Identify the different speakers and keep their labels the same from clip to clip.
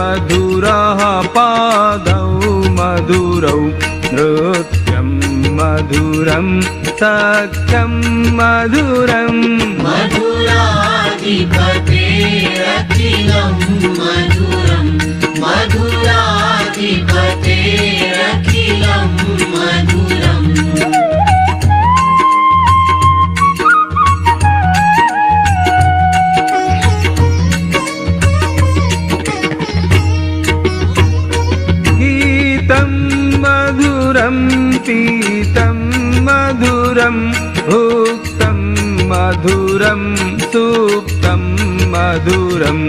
Speaker 1: मधुरः पादौ मधुरौ नृत्यं मधुरं सख्यं मधुरम्
Speaker 2: मधुराधिपतेरखिलं मधुरं मधुराधिपतेरखिलं मधुरम्
Speaker 1: गीतं मधुरं पीतं मधुरं भुक्तं मधुरं सुप्तं मधुरं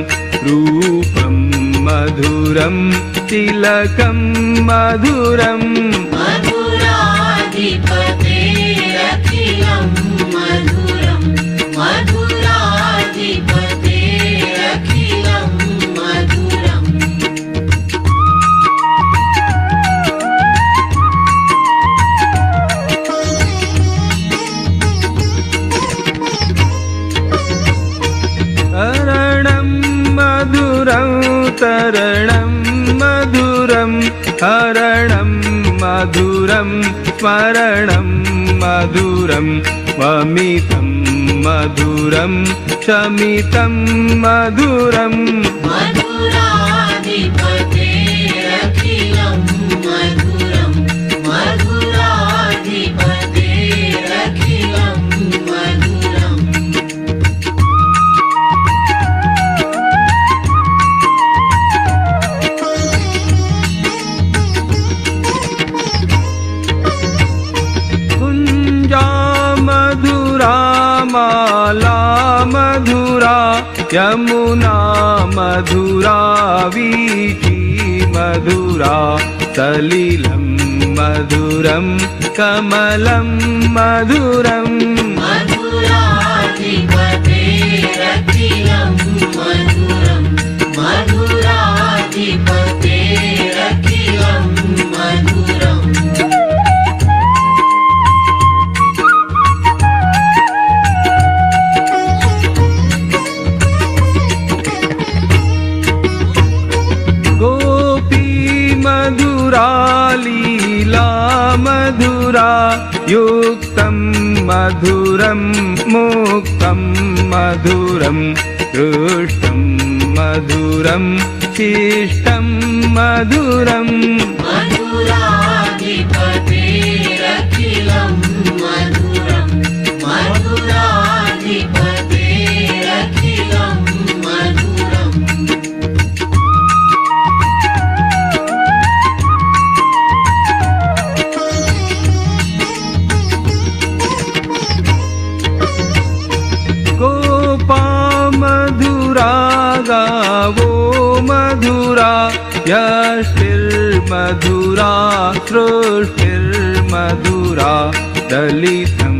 Speaker 1: रूपं मधुरं तिलकं मधुरम्
Speaker 2: मधुराधिपतेरखिलं मधुरं मधुराधिपतेरखिलं मधुरम्
Speaker 1: तरणं मधुरं तरणं मधुरं हरणं मधुरं स्मरणं मधुरं वमितं मधुरं शमितं मधुरम्
Speaker 2: मधुराधिपतेरखिलं मधुरं मधुराधिपतेरखिलं मधुरम्
Speaker 1: कुञ्जा मधुरा माला मधुरा यमुना मधुरा वीची मधुरा सलिलं मधुरं कमलं मधुरम्
Speaker 2: मधुराधिपतेरखिलं मधुरं मधुराधिपतेरखिलं मधुरम्
Speaker 1: मधुरा लीला मधुरा युक्तं मधुरं मुक्तं मधुरं दृष्टं मधुरं शिष्टं मधुरम्
Speaker 2: मधुराधिपतेरखिलं मधुरं मधुराधिपतेरखिलं मधुरम्
Speaker 1: मधुरा गावो मधुरा यष्टिर्मधुरा सृष्टिर्मधुरा दलितं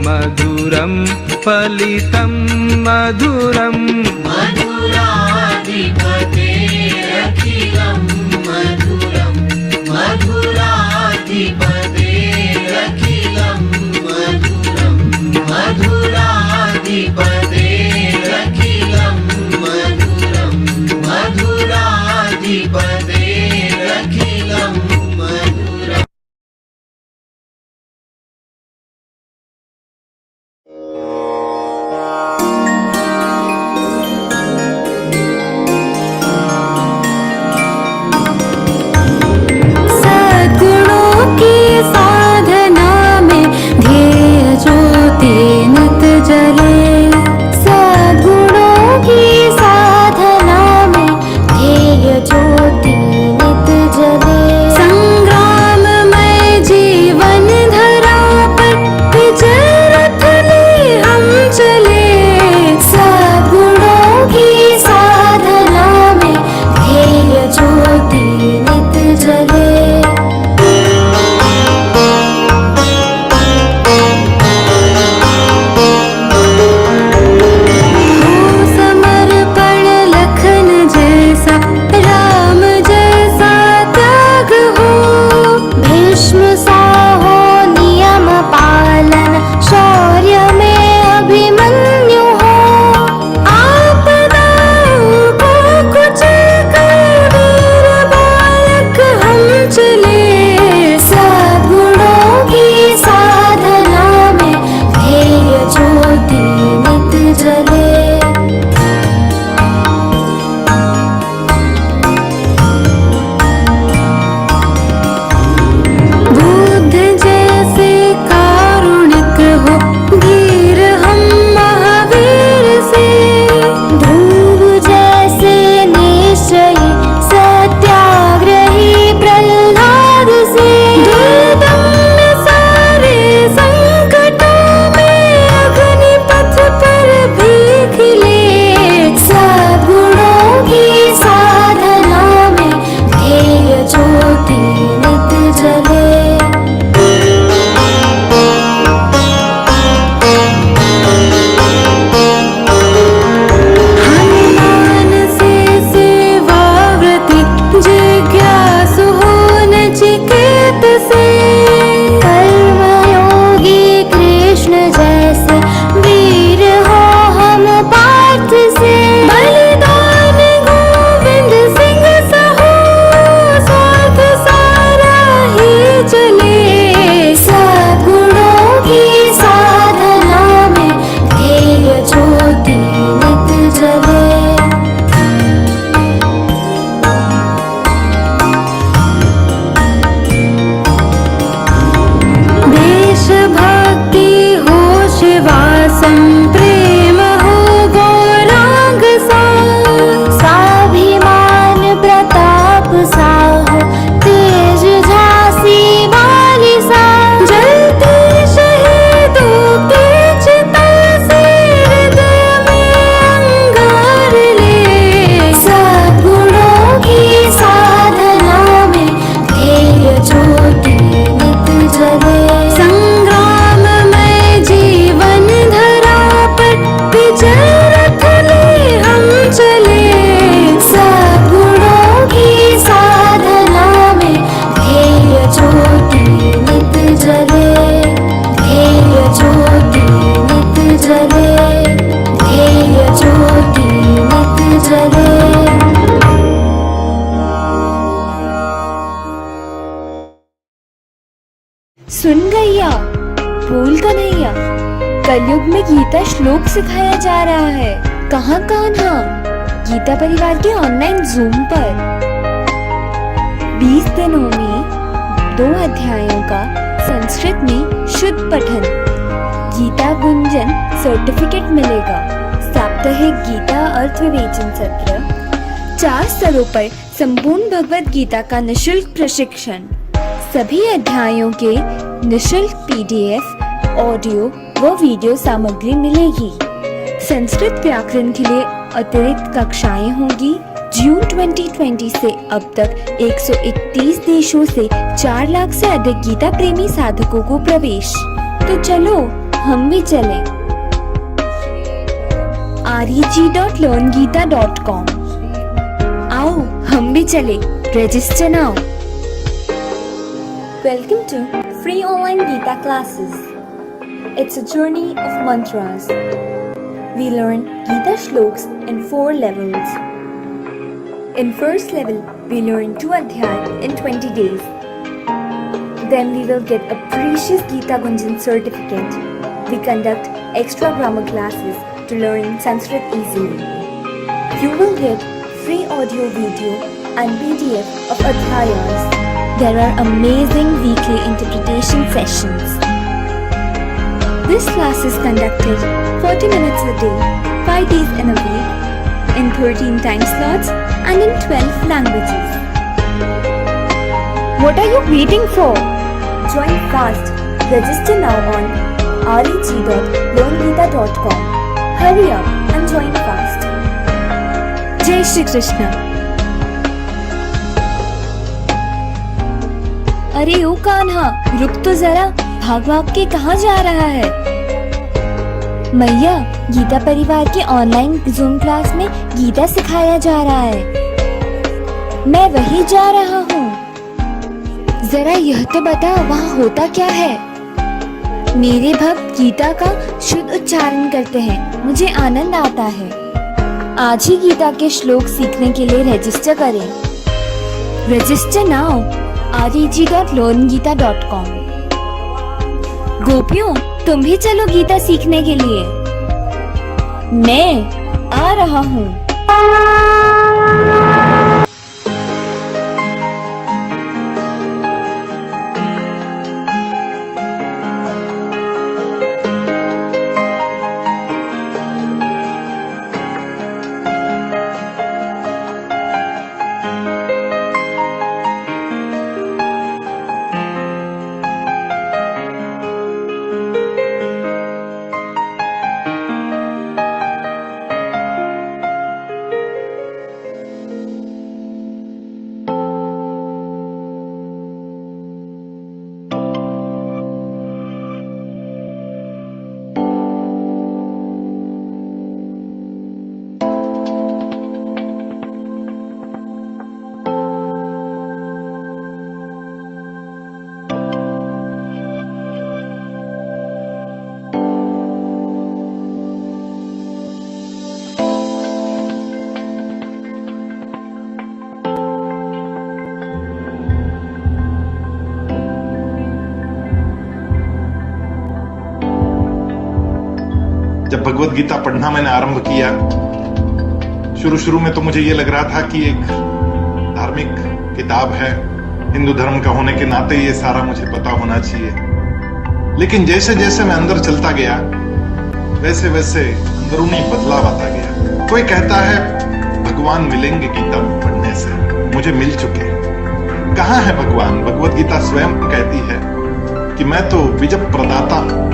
Speaker 1: मधुरं फलितं मधुरम्
Speaker 2: मधुराधिपतेरखिलं मधुरं मधुराधिपतेरखिलं मधुरं मधुराधिपतेरखिलं मधुरं मधुराधिपतेरखिलं मधुरम्
Speaker 3: ज्योति सुन गैया, बोल कन्हैया, कलयुग में गीता श्लोक सिखाया जा रहा है। कहाँ कान्हा? गीता परिवार के ऑनलाइन जूम पर 20 दिनों में 2 अध्यायों का संस्कृत में शुद्ध पठन, गीता गुंजन सर्टिफिकेट मिलेगा। साप्ताहिक गीता अर्थ विवेचन सत्र, 4 स्तरों पर संपूर्ण भगवद गीता का निशुल्क प्रशिक्षण, सभी अध्यायों के निशुल्क PDF, ऑडियो व वीडियो सामग्री मिलेगी। संस्कृत व्याकरण के लिए अतिरिक्त कक्षाएं होंगी। जून 2020 से अब तक 131 देशों से 4 लाख से अधिक गीता प्रेमी साधकों को प्रवेश। तो चलो हम भी चलें। reg.learngita.com। आओ हम भी चले, register now. Welcome to free online Geeta classes. It's a journey of mantras. We learn Geeta shloks in 4 levels. In first level, we learn 2 adhyay in 20 days. Then we will get a precious Geeta Gunjan certificate. We conduct extra grammar classes to learn Sanskrit easily. You will get free audio, video and PDF of adhyayas. There are amazing weekly interpretation sessions. This class is conducted 40 minutes a day, 5 days in a week, in 13 time slots and in 12 languages. What are you waiting for? Join fast. Register now on reg.learngita.com. Hurry up and join fast. Jai Shri Krishna. अरे ओ कान्हा, रुक तो जरा, भाग भाग के कहाँ जा रहा है? मैया, गीता परिवार के ऑनलाइन जूम क्लास में गीता सिखाया जा रहा है। मैं वही जा रहा हूँ। जरा यह तो बता, वहाँ होता क्या है? मेरे भक्त गीता का शुद्ध उच्चारण करते हैं, मुझे आनंद आता है। आज ही गीता के श्लोक सीखने के लिए रजिस्टर करें। Register now reg.learngita.com। गोपियों, तुम भी चलो गीता सीखने के लिए। मैं आ रहा हूँ।
Speaker 4: जब भगवद गीता पढ़ना मैंने आरंभ किया, शुरू में तो मुझे ये लग रहा था कि एक धार्मिक किताब है, हिंदू धर्म का होने के नाते ये सारा मुझे पता होना चाहिए। लेकिन जैसे जैसे मैं अंदर चलता गया, वैसे वैसे अंदरूनी बदलाव आता गया। कोई कहता है भगवान मिलेंगे गीता पढ़ने से, मुझे मिल चुके। कहाँ है भगवान? भगवद गीता स्वयं कहती है कि मैं तो बीज प्रदाता हूं।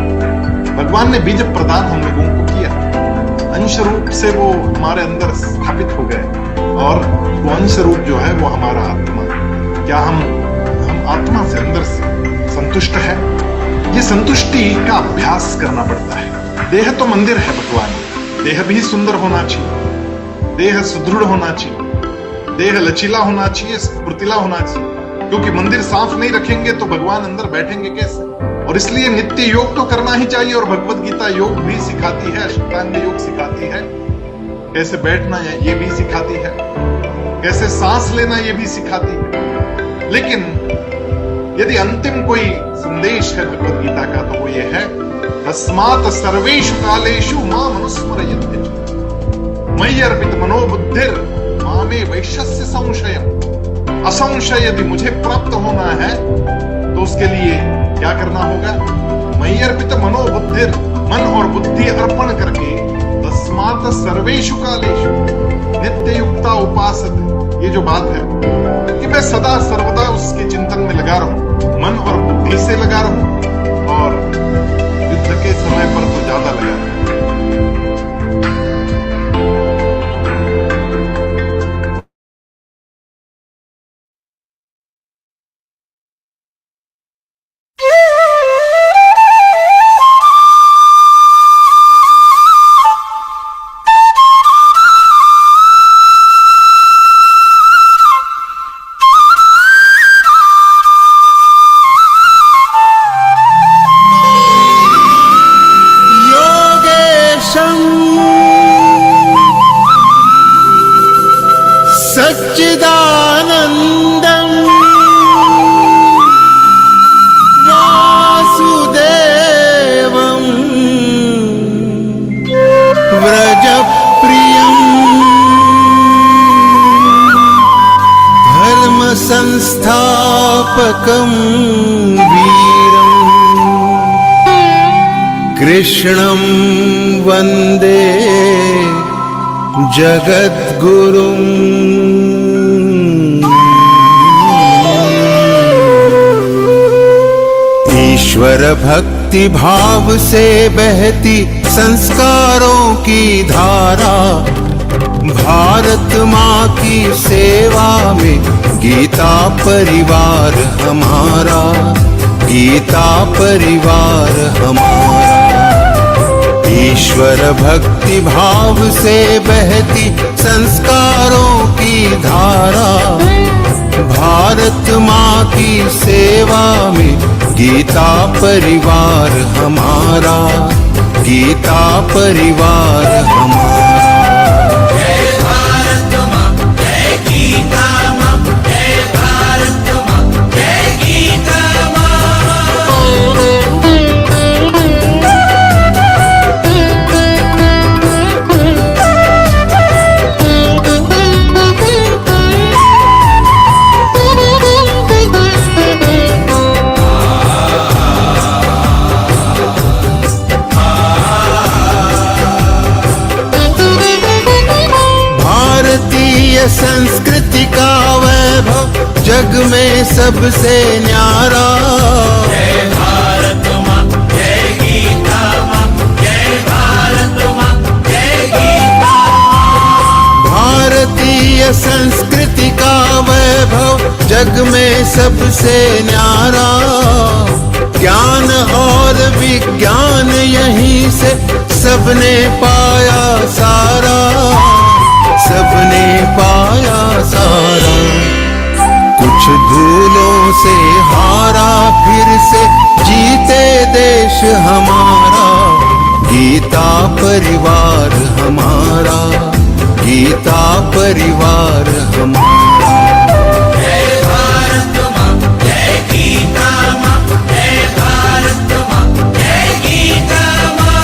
Speaker 4: भगवान ने बीज प्रदान हम लोगों को किया, अंश रूप से वो हमारे अंदर स्थापित हो गए, और वो अंश रूप जो है वो हमारा आत्मा। क्या हम आत्मा से अंदर से संतुष्ट है? ये संतुष्टि का अभ्यास करना पड़ता है। देह तो मंदिर है भगवान, देह भी सुंदर होना चाहिए, देह सुदृढ़ होना चाहिए, देह लचीला होना चाहिए, स्फूर्तिला होना चाहिए। क्योंकि मंदिर साफ नहीं रखेंगे तो भगवान अंदर बैठेंगे कैसे? और इसलिए नित्य योग तो करना ही चाहिए। और भगवद गीता योग भी सिखाती है, अष्टांग योग सिखाती है, कैसे बैठना है ये भी सिखाती है, कैसे सांस लेना ये भी सिखाती है। लेकिन यदि अंतिम कोई संदेश है भगवद गीता का तो वो ये है, तस्मात् सर्वेषु कालेषु मां मनुस्मरयन्ति मयि अर्पित मनोबुद्धिर मामे वैश्यस्य संशयम्। असंशय यदि मुझे प्राप्त होना है तो उसके लिए क्या करना होगा? मयि अर्पित मनोबुद्धिर, मन और बुद्धि अर्पण करके, तस्मात् सर्वेषु कालेषु नित्य युक्ता उपासते, ये जो बात है कि मैं सदा सर्वदा उसके चिंतन में लगा रहूं, मन और बुद्धि से लगा रहूं, और युद्ध के समय पर तो ज्यादा लगा रहूं।
Speaker 2: सच्चिदानन्दं वासुदेवं व्रजप्रियं धर्मसंस्थापकं वीरं कृष्णं वन्दे जगद्गुरुं। ईश्वर भक्ति भाव से बहती संस्कारों की धारा, भारत माँ की सेवा में गीता परिवार हमारा, गीता परिवार हमारा। ईश्वर भक्ति भाव से बहती संस्कारों की धारा, भारत माँ की सेवा में गीता परिवार हमारा, गीता परिवार हमारा।
Speaker 5: जय भारत माँ, जय गीता माँ, जय भारत माँ, जय गीता
Speaker 2: संस्कृति का वैभव जग में सबसे न्यारा।
Speaker 5: जय भारत माँ, जय गीता माँ, जय भारत माँ, जय गीता।
Speaker 2: भारतीय संस्कृति का वैभव जग में सबसे न्यारा। ज्ञान और विज्ञान यहीं से सबने पाया सारा, सबने पाया सारा। कुछ धूलों से हारा फिर से जीते देश हमारा, गीता परिवार हमारा, गीता परिवार हमारा।
Speaker 5: जय भारत माँ, जय गीता माँ, जय भारत माँ, जय गीता माँ।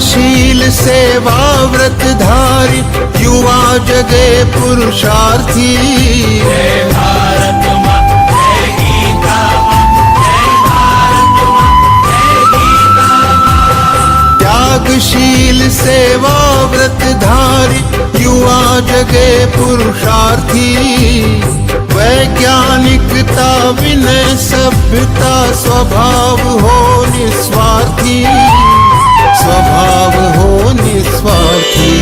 Speaker 2: शील सेवा व्रतधारी युवा जगे पुरुषार्थी।
Speaker 5: जय भारत माँ, जय गीता माँ, जय भारत माँ, जय गीता माँ।
Speaker 2: त्यागशील सेवा व्रतधारी युवा जगे पुरुषार्थी। वैज्ञानिकता विनय सभ्यता स्वभाव हो निस्वार्थी, स्वभाव हो निस्वार्थी।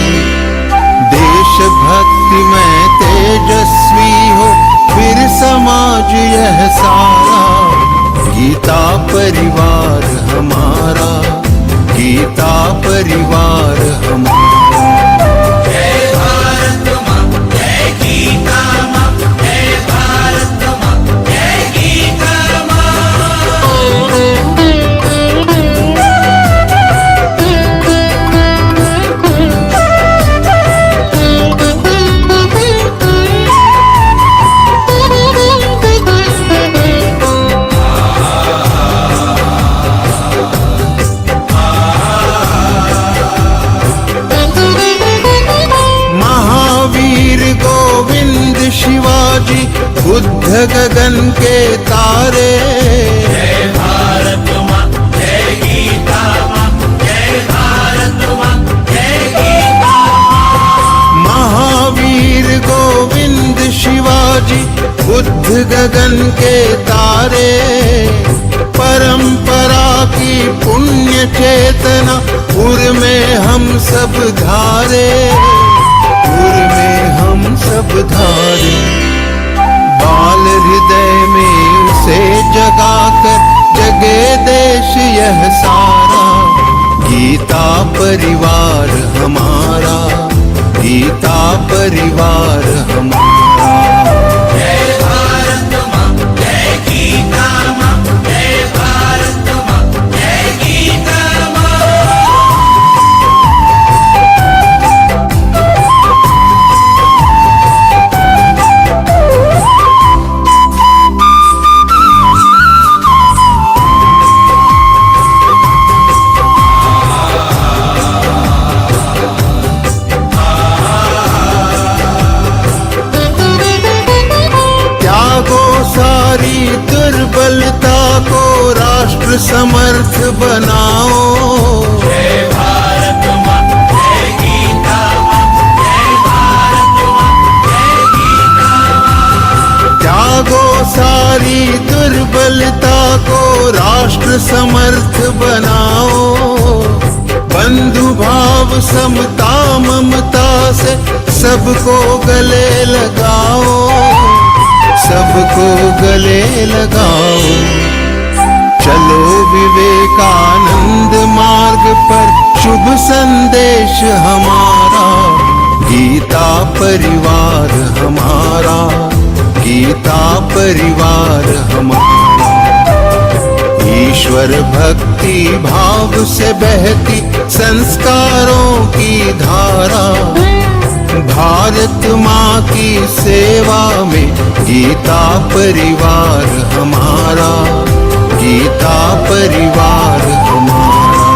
Speaker 2: देशभक्ति में तेजस्वी हो फिर समाज यह सारा, गीता परिवार हमारा, गीता परिवार हमारा। गगन के तारे।
Speaker 5: जय भारत माँ, जय गीता माँ, जय भारत माँ, जय गीता माँ।
Speaker 2: महावीर गोविंद शिवाजी बुद्ध गगन के तारे। परंपरा की पुण्य चेतना उर में हम सब धारे, उर में हम सब धारे। बाल हृदय में उसे जगाकर जगे देश यह सारा। गीता परिवार हमारा, गीता परिवार हमारा।
Speaker 5: जय भारत माँ, जय गीता माँ, जय भारत माँ, जय गीता माँ।
Speaker 2: त्यागो सारी दुर्बलता को राष्ट्र समर्थ बनाओ।
Speaker 5: जय भारत माँ, जय गीता माँ, जय भारत माँ, जय गीता माँ।
Speaker 2: त्यागो सारी दुर्बलता को राष्ट्र समर्थ बनाओ। बंधु भाव समता ममता से सबको गले लगाओ, सबको गले लगाओ। चलो विवेकानंद मार्ग पर शुभ संदेश हमारा। गीता परिवार हमारा, गीता परिवार हमारा। ईश्वर भक्ति भाव से बहती संस्कारों की धारा। भारत माँ की सेवा में गीता परिवार हमारा, गीता परिवार हमारा।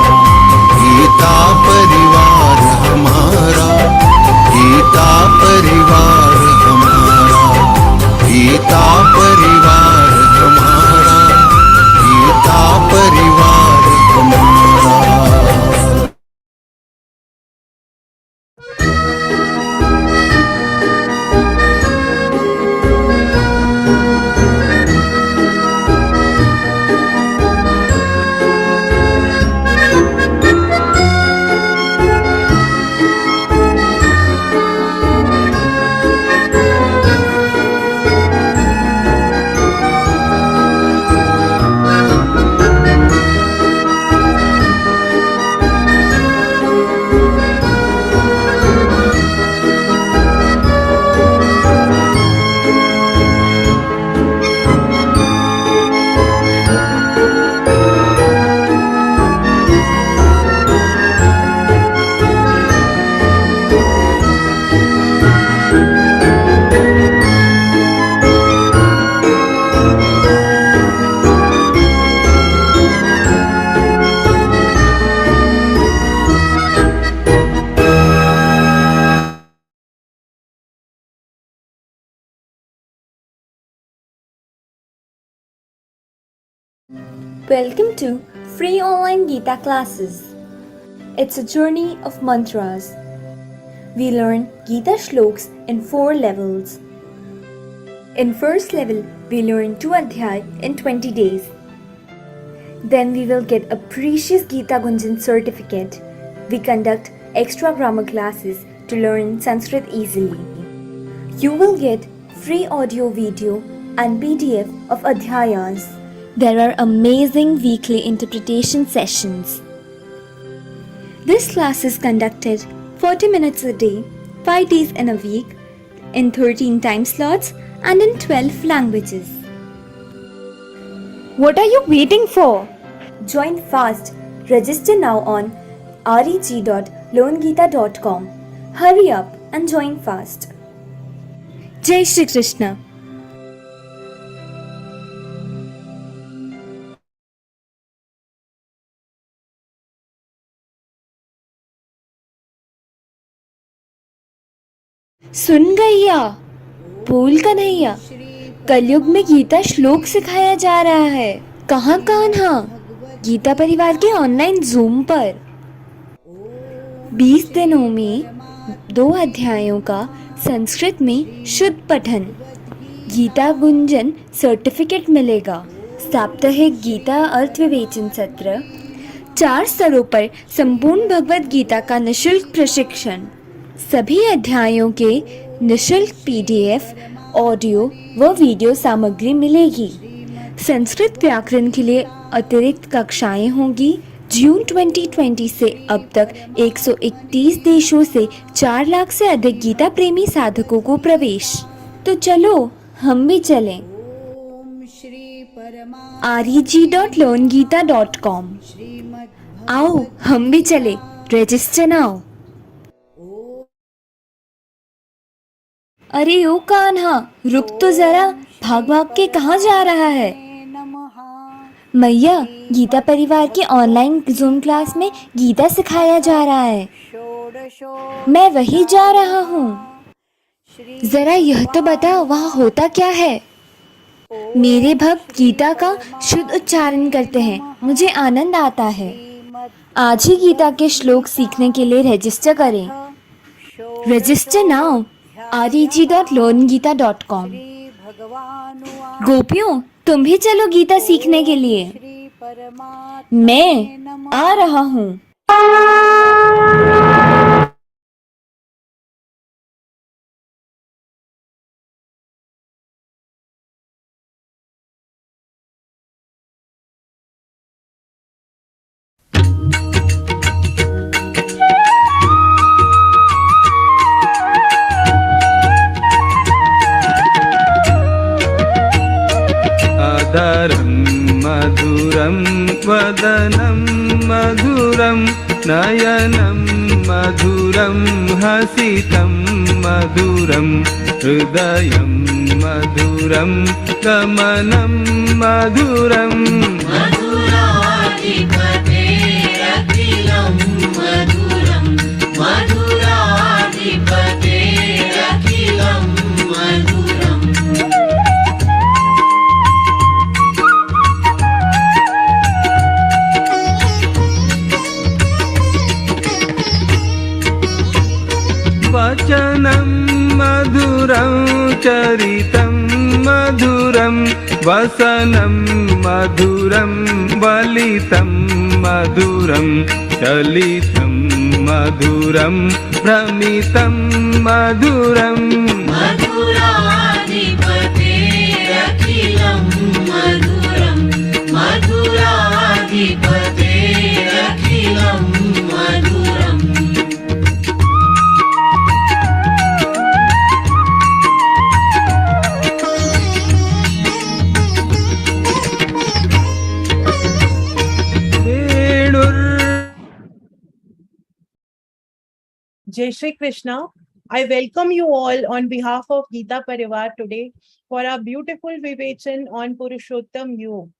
Speaker 2: गीता परिवार हमारा, गीता परिवार हमारा। गीता परिवार हमारा, गीता परिवार हमारा।
Speaker 3: Welcome to free online Geeta classes. It's a journey of mantras. We learn Geeta shloks in 4 levels. In first level, we learn 2 adhyay in 20 days. Then we will get a precious Geeta Gunjan certificate. We conduct extra grammar classes to learn Sanskrit easily. You will get free audio, video and PDF of adhyayas. There are amazing weekly interpretation sessions. This class is conducted 40 minutes a day, 5 days in a week, in 13 time slots and in 12 languages. What are you waiting for? Join fast. Register now on reg.learngeeta.com. Hurry up and join fast. Jai Shri Krishna. सुन गैया बोल कन्हैया कलयुग में गीता श्लोक सिखाया जा रहा है। कहाँ कान्हा? गीता परिवार के ऑनलाइन जूम पर 20 दिनों में 2 अध्यायों का संस्कृत में शुद्ध पठन। गीता गुंजन सर्टिफिकेट मिलेगा। साप्ताहिक गीता अर्थ विवेचन सत्र। 4 स्तरों पर संपूर्ण भगवद गीता का निशुल्क प्रशिक्षण। सभी अध्यायों के निशुल्क PDF, ऑडियो व वीडियो सामग्री मिलेगी। संस्कृत व्याकरण के लिए अतिरिक्त कक्षाएं होंगी। जून 2020 से अब तक 131 देशों से 4 लाख से अधिक गीता प्रेमी साधकों को प्रवेश। तो चलो हम भी चलें। reg.learngita.com। आओ हम भी चले, रजिस्टर नाउ। अरे ओ कान्हा, रुक तो जरा, भाग भाग के कहाँ जा रहा है? मैया, गीता परिवार के ऑनलाइन जूम क्लास में गीता सिखाया जा रहा है। मैं वही जा रहा हूँ। जरा यह तो बताओ वहाँ होता क्या है? मेरे भक्त गीता का शुद्ध उच्चारण करते हैं, मुझे आनंद आता है। आज ही गीता के श्लोक सीखने के लिए रजिस्टर करें। Register now reg.learngita.com। गोपियों, तुम भी चलो गीता सीखने के लिए। मैं आ रहा हूँ।
Speaker 1: अधरं मधुरं वदनं मधुरं नयनं मधुरं हसितं मधुरं हृदयं मधुरं गमनं मधुरम्
Speaker 5: मधुराधिपतेरखिलं मधुरं मधुराधिपतेरखिलं मधुरम्
Speaker 1: वचनं मधुरं चरितं मधुरं वसनं मधुरं वलितं मधुरं चलितं मधुरं भ्रमितं मधुरम्
Speaker 5: मधुराधिपतेरखिलं मधुरं मधुराधिपतेरखिलं मधुरम्
Speaker 6: Jai Shri Krishna. I welcome you all on behalf of Geeta Parivar today for our beautiful vivachan on Purushottam Yog.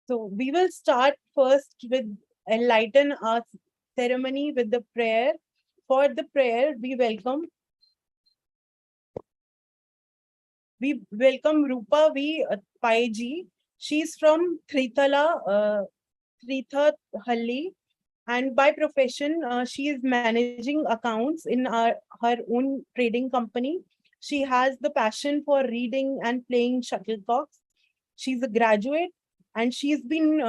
Speaker 6: So we will start first with enlighten our ceremony with the prayer. For the prayer, we welcome Rupa V. Pai ji. She's from Trithala, Trithahalli. And by profession, she is managing accounts in her own trading company. She has the passion for reading and playing shuttlecocks. She's a graduate and she's been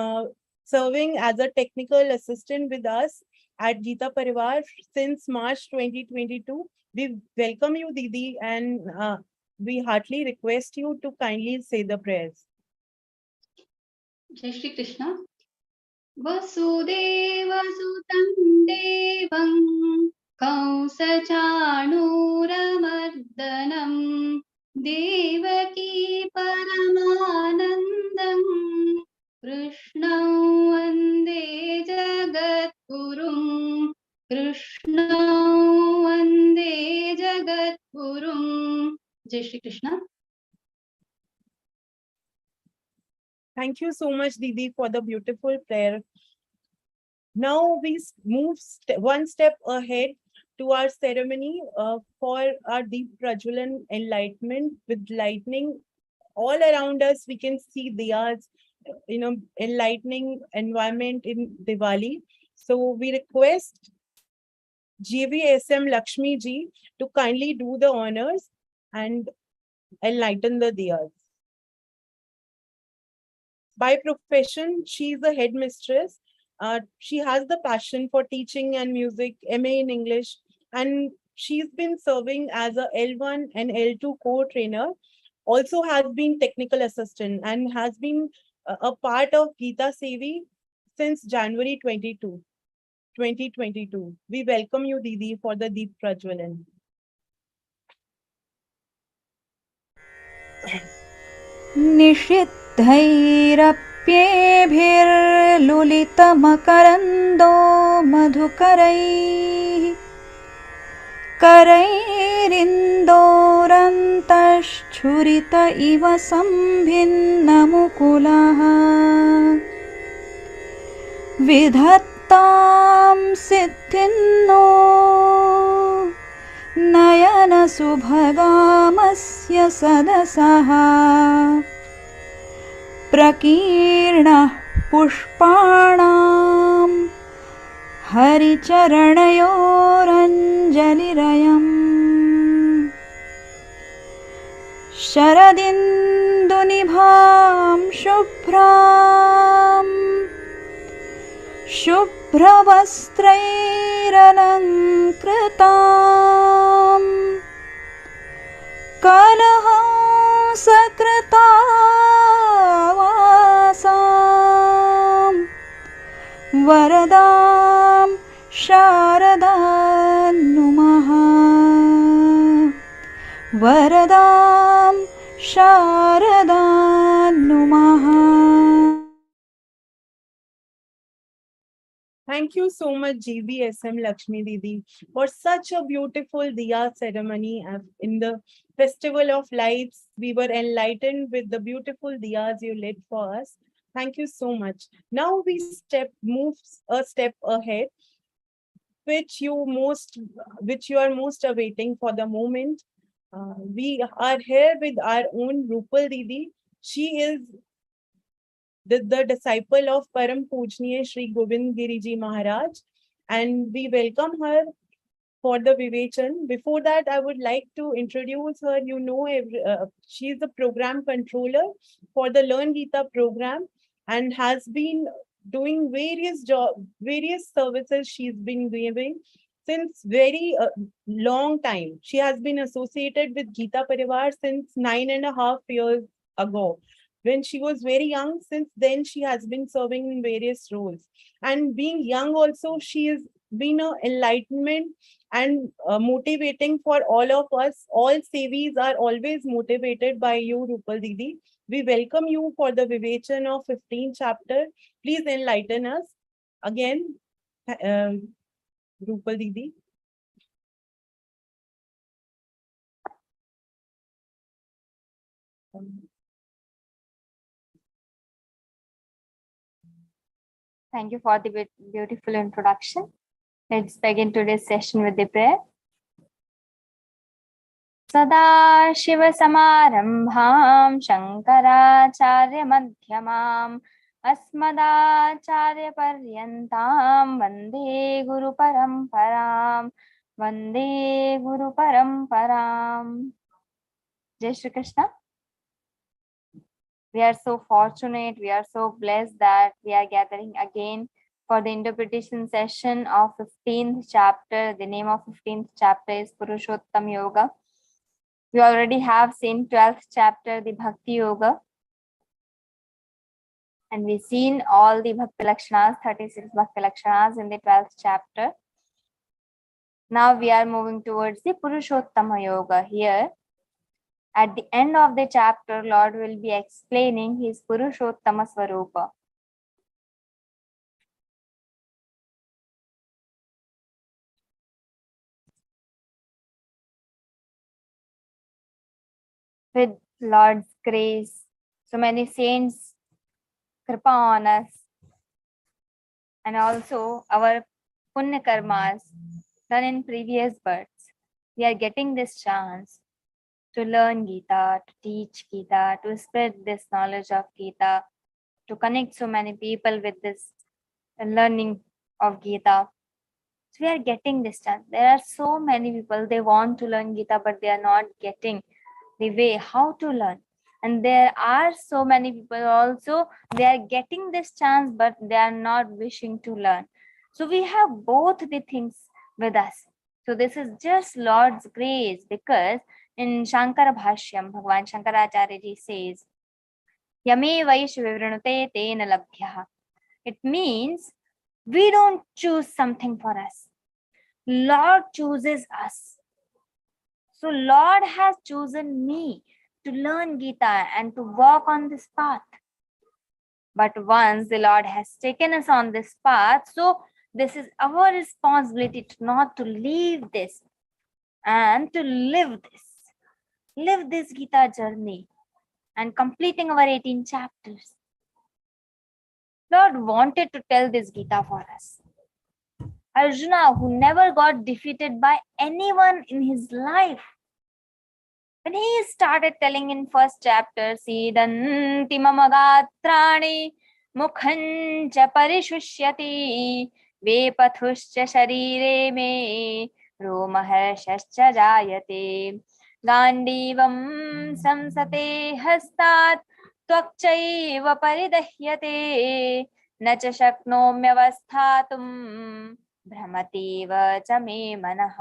Speaker 6: serving as a technical assistant with us at Geeta Parivar since March 2022. We welcome you, Didi, and we heartily request you to kindly say the prayers.
Speaker 7: Jai Shri Krishna. वसुदेवसुतं देवं कंसचाणूरमर्दनं देवकी परमानन्दं कृष्णं वन्दे जगद्गुरुं कृष्णं वन्दे जगद्गुरुं। जय Shri Krishna.
Speaker 6: Thank you so much, Didi, for the beautiful prayer. Now we move one step ahead to our ceremony for our deep Prajwalan enlightenment with lightning all around us. We can see diyas, enlightening environment in Diwali. So we request GVSM Lakshmi ji to kindly do the honors and enlighten the diyas. By profession, she is a headmistress. She has the passion for teaching and music, MA in English, and she's been serving as a L1 and L2 co-trainer. Also has been technical assistant and has been a part of Geeta Sevi since January 2022. We welcome you, Didi, for the Deep Prajwalan.
Speaker 8: निषिद्धैरप्येभिर्लुलितमकरन्दो मधुकरैः करैरिन्दोरन्तश्छुरित इव सम्भिन्नमुकुलः विधत्तां सिद्धिन्नो नयनसुभगामस्य सदसः प्रकीर्णः पुष्पाणां हरिचरणयोरञ्जलिरयम् शरदिन्दुनिभां शुभ्रवस्त्रैरलङ्कृतां कलहंसकृतावासां वरदां शारदां नुमः वरदां शारदां नुमः.
Speaker 6: Thank you so much, GBSM Lakshmi Didi, for such a beautiful Diya ceremony in the Festival of Lights. We were enlightened with the beautiful Diyas you lit for us. Thank you so much. Now we move a step ahead, which you are most awaiting for the moment. We are here with our own Rupal Didi. She is the disciple of Param Pujniya Shri Govind Giri Ji Maharaj, and we welcome her for the Vivechan. Before that, I would like to introduce her. She is the program controller for the Learn Geeta program and has been doing various services she's been giving since very long time. She has been associated with Geeta Parivar since 9.5 years ago. When she was very young, since then she has been serving in various roles. And being young also, she has been an enlightenment and motivating for all of us. All Sevis are always motivated by you, Rupal Didi. We welcome you for the Vivechan of 15th chapter. Please enlighten us. Again, Rupal Didi.
Speaker 9: Thank you for the beautiful introduction. Let's begin today's session with the prayer. Sada Shiva Samarambham Shankaracharya Madhyamam Asmadacharya Paryantam Vande Guru Paramparam Vande Guru Paramparam. Jai Shri Krishna. We are so fortunate, we are so blessed that we are gathering again for the interpretation session of 15th chapter. The name of 15th chapter is Purushottam Yoga. We already have seen 12th chapter, the Bhakti Yoga. And we've seen all the Bhakti Lakshanas, 36 Bhakti Lakshanas in the 12th chapter. Now we are moving towards the Purushottama Yoga here. At the end of the chapter, Lord will be explaining his Purushottama Swarupa. With Lord's grace, so many saints kripa on us, and also our punya karmas done in previous births. We are getting this chance to learn Geeta, to teach Geeta, to spread this knowledge of Geeta, to connect so many people with this learning of Geeta. So we are getting this chance. There are so many people, they want to learn Geeta, but they are not getting the way how to learn. And there are so many people also, they are getting this chance, but they are not wishing to learn. So we have both the things with us. So this is just Lord's grace, because in Shankara Bhashyam, Bhagavan Shankaracharya ji says, Yame Vaish Vivranute Tena Labhyaha. It means we don't choose something for us. Lord chooses us. So Lord has chosen me to learn Geeta and to walk on this path. But once the Lord has taken us on this path, so this is our responsibility to not to leave this and to live this Geeta journey and completing our 18 chapters. Lord wanted to tell this Geeta for us. Arjuna, who never got defeated by anyone in his life, when he started telling in first chapter, Sidanti mamagatrani mukhancha parishusyati vepathuscha sharire me romaharshascha jayate gandivam samsate hastat त्वक्चैव परिदह्यते न च शक्नोम्यवस्थातुं भ्रमतीव च मे मनः.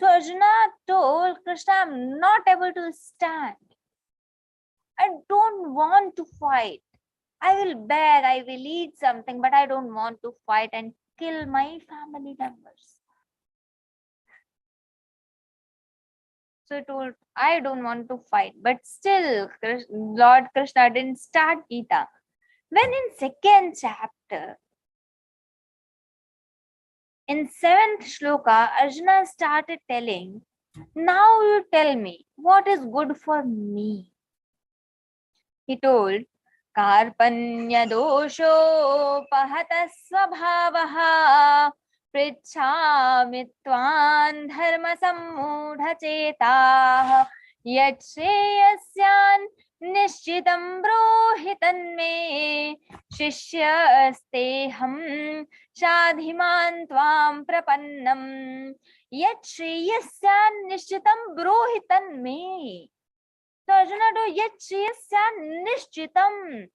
Speaker 9: So Arjuna told Krishna, I'm not able to stand. I don't want to fight. I will beg, I will eat something, but I don't want to fight and kill my family members. So he told, I don't want to fight. But still, Lord Krishna didn't start Geeta. When in second chapter, in 7th shloka, Arjuna started telling, now you tell me, what is good for me? He told, Karpanya dosho pahata svabhavaha pritchami tvan dharma sammudha cetah yat shreyasyan nishchitam brohitan me shishyasteham shadhiman tvam prapannam yat shreyasyan nishchitam brohitan me. So Arjuna do yat shreyasyan nishchitam,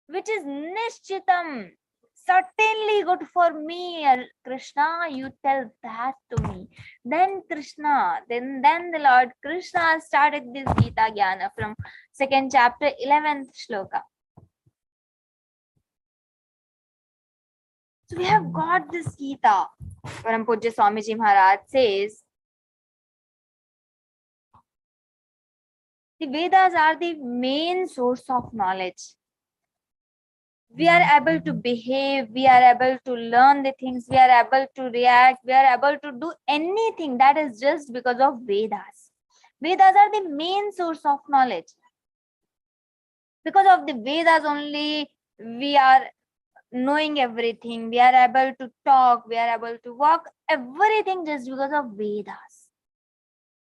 Speaker 9: which is nishchitam, certainly good for me, Krishna, you tell that to me. Then Krishna, then the Lord Krishna started this Geeta Jnana from 2nd chapter, 11th shloka. So we have got this Geeta. Param Pujya Swamiji Maharaj says, the Vedas are the main source of knowledge. We are able to behave, we are able to learn the things, we are able to react, we are able to do anything. That is just because of Vedas. Vedas are the main source of knowledge. Because of the Vedas only, we are knowing everything, we are able to talk, we are able to walk, everything just because of Vedas.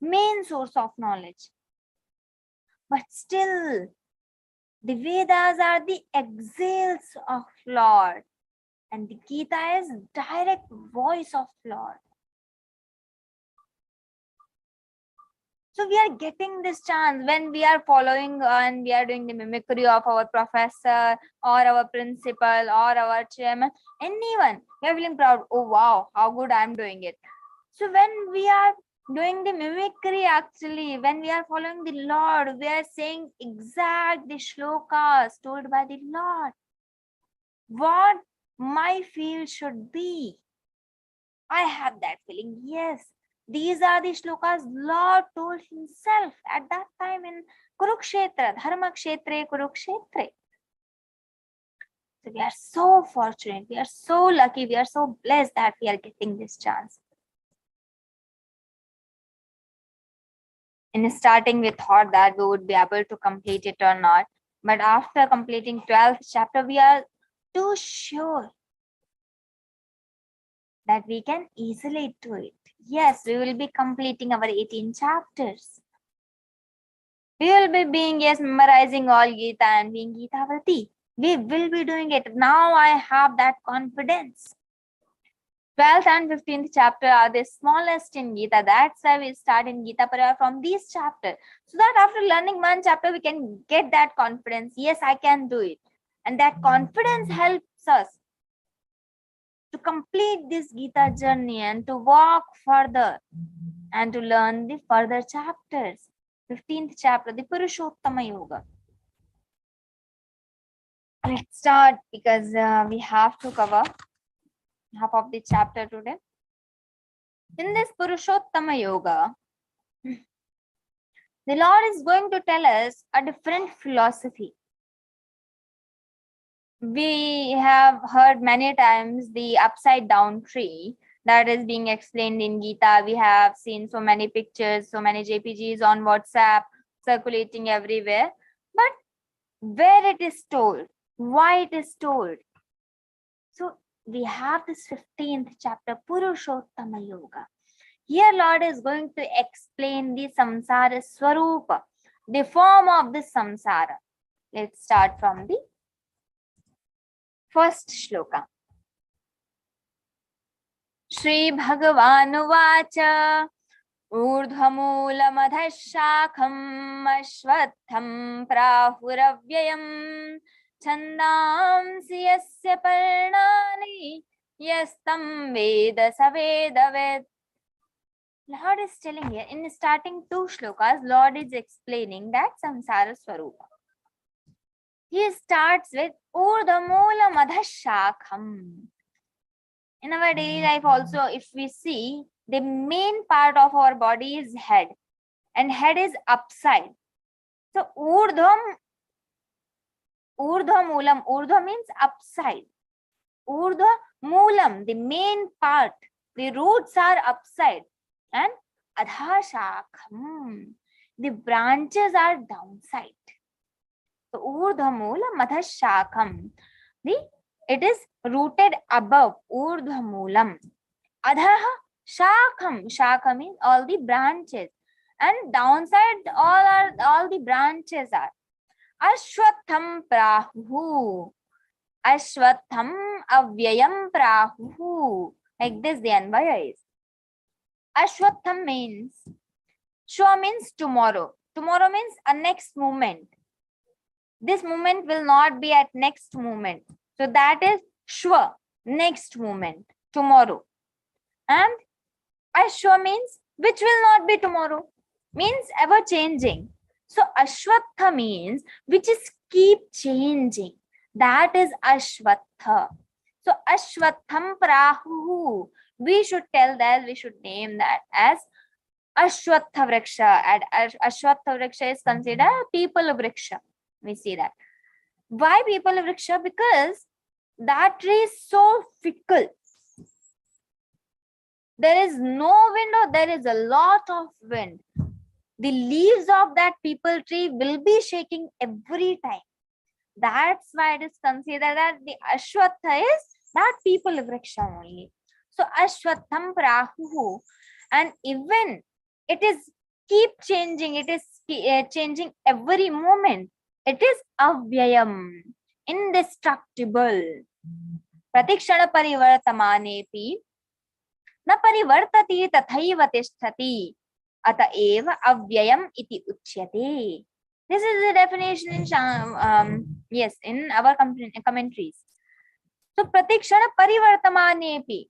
Speaker 9: Main source of knowledge. But still, the Vedas are the exhales of Lord, and the Geeta is direct voice of Lord. So we are getting this chance when we are following and we are doing the mimicry of our professor or our principal or our chairman, anyone, we are feeling proud. Oh wow, how good I am doing it. So when we are doing the mimicry, actually, when we are following the Lord, we are saying exact the shlokas told by the Lord. What my feel should be. I have that feeling. Yes, these are the shlokas Lord told himself at that time in Kurukshetra, Dharma Kshetre, Kurukshetre. So we are so fortunate, we are so lucky, we are so blessed that we are getting this chance. In starting, we thought that we would be able to complete it or not. But after completing 12th chapter, we are too sure that we can easily do it. Yes, we will be completing our 18 chapters. We will be being, yes, memorizing all Geeta and being Geetavati. We will be doing it. Now I have that confidence. 12th and 15th chapter are the smallest in Geeta. That's why we start in Geeta Parivar from these chapters. So that after learning one chapter, we can get that confidence. Yes, I can do it. And that confidence helps us to complete this Geeta journey and to walk further and to learn the further chapters. 15th chapter, the Purushottama Yoga. Let's start because we have to cover half of the chapter today. In this Purushottama Yoga, the Lord is going to tell us a different philosophy. We have heard many times the upside down tree that is being explained in Geeta. We have seen so many pictures, so many JPGs on WhatsApp circulating everywhere. But where it is told, why it is told. So we have this 15th chapter, Purushottama Yoga. Here Lord is going to explain the samsara swarupa, the form of the samsara. Let's start from the first shloka. Śrī-Bhagavānuvaca ūrdhvamūlamadhashākham ashvatham prāhuravyayam chandāmsi yasya parnāni yastam veda savedaved. Lord is telling here in starting two shlokas, Lord is explaining that samsara swarupa. He starts with urdhamula madhashakham. In our daily life also, if we see, the main part of our body is head, and head is upside. So urdhamulam, urdha means upside. Urdhamulam, the main part, the roots are upside, and adhashakham, the branches are downside. So urdhamula madhashakham, it is rooted above, urdhamulam. Adhaha shakham, shakha means all the branches, and downside all the branches are. Ashwatham prahu, ashwatham avyayam prahu. Like this the anvaya is. Ashwatham means, shwa means tomorrow. Tomorrow means a next moment. This moment will not be at next moment. So that is shwa, next moment, tomorrow. And ashwa means which will not be tomorrow, means ever changing. So ashwatha means which is keep changing. That is ashwatha. So ashwatham prahu. We should tell that, we should name that as ashwatha vriksha. And ashwatha vriksha is considered a people vriksha. We see that. Why people vriksha? Because that tree is so fickle. There is no wind or there is a lot of wind. The leaves of that people tree will be shaking every time. That's why it is considered that the ashwatha is that people vriksha only. So ashwatham prahu, and even it is keep changing. It is changing every moment. It is avyayam, indestructible. Pratikshana parivartamanepi na parivartati tathaiva tishtati ata eva avyayam iti uchyate. This is the definition in in our commentaries. So pratikshana parivartamanepi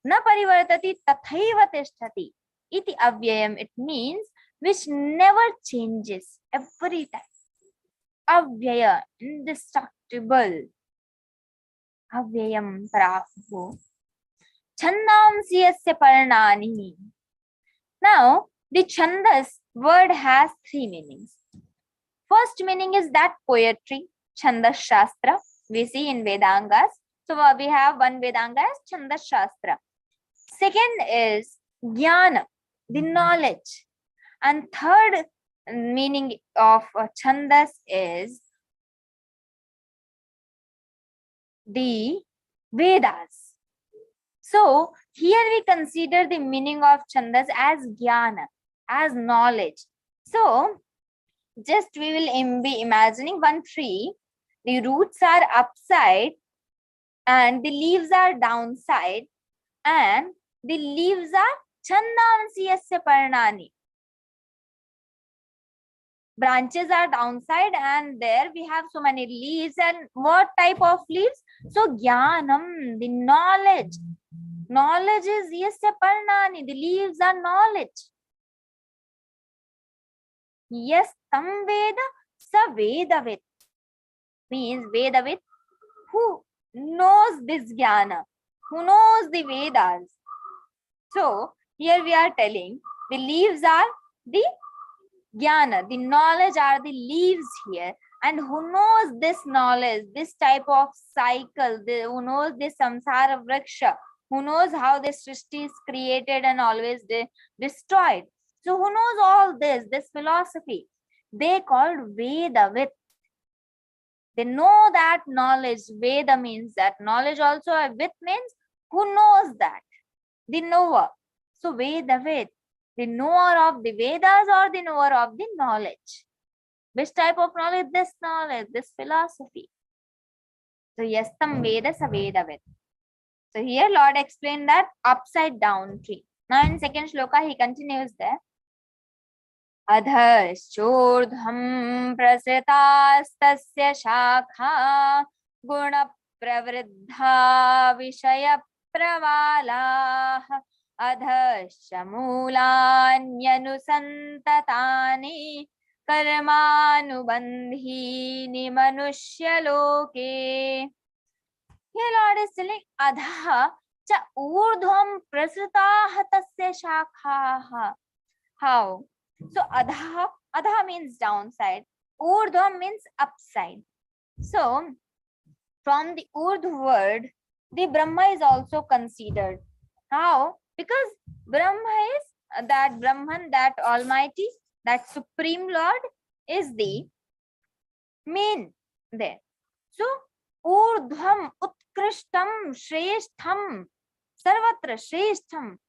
Speaker 9: na parivartati tathaiva tishtati iti avyayam. It means which never changes every time. Avyaya, indestructible. Avyayam prahu. Chandamsi yasya parnani. Now, the chandas word has three meanings. First meaning is that poetry, chandas shastra, we see in Vedangas. So we have one Vedanga as chandas shastra. Second is jnana, the knowledge. And third meaning of chandas is the Vedas. So here we consider the meaning of chandas as jnana, as knowledge. So just we will be imagining one tree. The roots are upside and the leaves are downside, and the leaves are chandansi yasya parnani. Branches are downside and there we have so many leaves. And what type of leaves? So jnanam, the knowledge. Knowledge is yasya parnani, the leaves are knowledge. Yes, tam veda sa vedavid, means vedavid, who knows this jnana, who knows the Vedas. So here we are telling the leaves are the jnana, the knowledge are the leaves here. And who knows this knowledge, this type of cycle, who knows this samsara vriksha, who knows how this srishti is created and always destroyed. So who knows all this philosophy? They called Vedavid. They know that knowledge. Veda means that knowledge also. Vid means who knows that, the knower. So Vedavid, the knower of the Vedas or the knower of the knowledge. Which type of knowledge? This knowledge, this philosophy. So yastam veda sa vedavid. So here Lord explained that upside down tree. Now in second shloka he continues there. Adharshurdham prasritastasya shakha guna pravriddha vishaya pravala adharshamulanyanusantatani karmanubandhini manushya-loke. Here Lord is telling adha cha urdhvam prasritah tasya shakha. How? So adha means downside, urdhvam means upside. So from the urdhva word, the Brahma is also considered. How? Because Brahma is that Brahman, that Almighty, that Supreme Lord is the main there. So urdhvam utkrishtam shreshtham sarvatra shreshtham.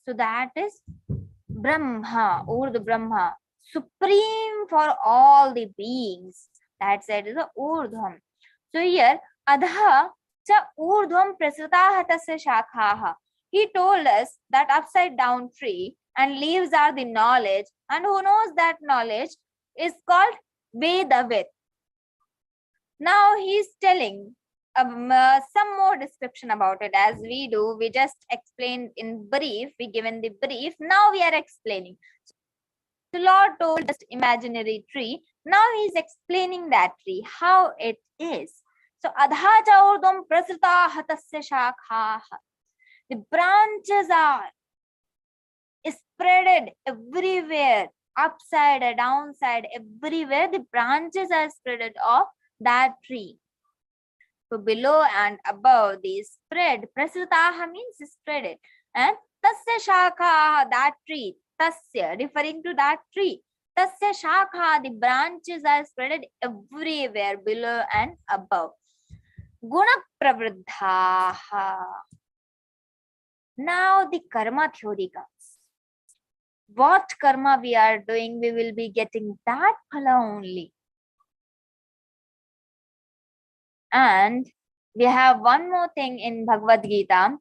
Speaker 9: So that is Brahma, Urdhva Brahma, supreme for all the beings. That said is the Urdhvam. So here, Adha cha Urdhvam prasritah tasya shakhaha. He told us that upside down tree and leaves are the knowledge, and who knows that knowledge is called Vedavid. Now he is telling some more description about it. As we do, we just explained in brief, we given the brief, now we are explaining. So Lord told us imaginary tree, now he is explaining that tree, how it is. So adha cha urdhvam prasritah tasya shakhaah. The branches are spreaded everywhere, upside and downside, everywhere the branches are spreaded of that tree. So below and above the spread, prasritaha means spreaded, and tasya shakha, that tree, tasya referring to that tree, tasya shakha, the branches are spreaded everywhere below and above. Guna pravriddhaha. Now the karma theory comes. What karma we are doing, we will be getting that phala only. And we have one more thing in Bhagavad-Gītā.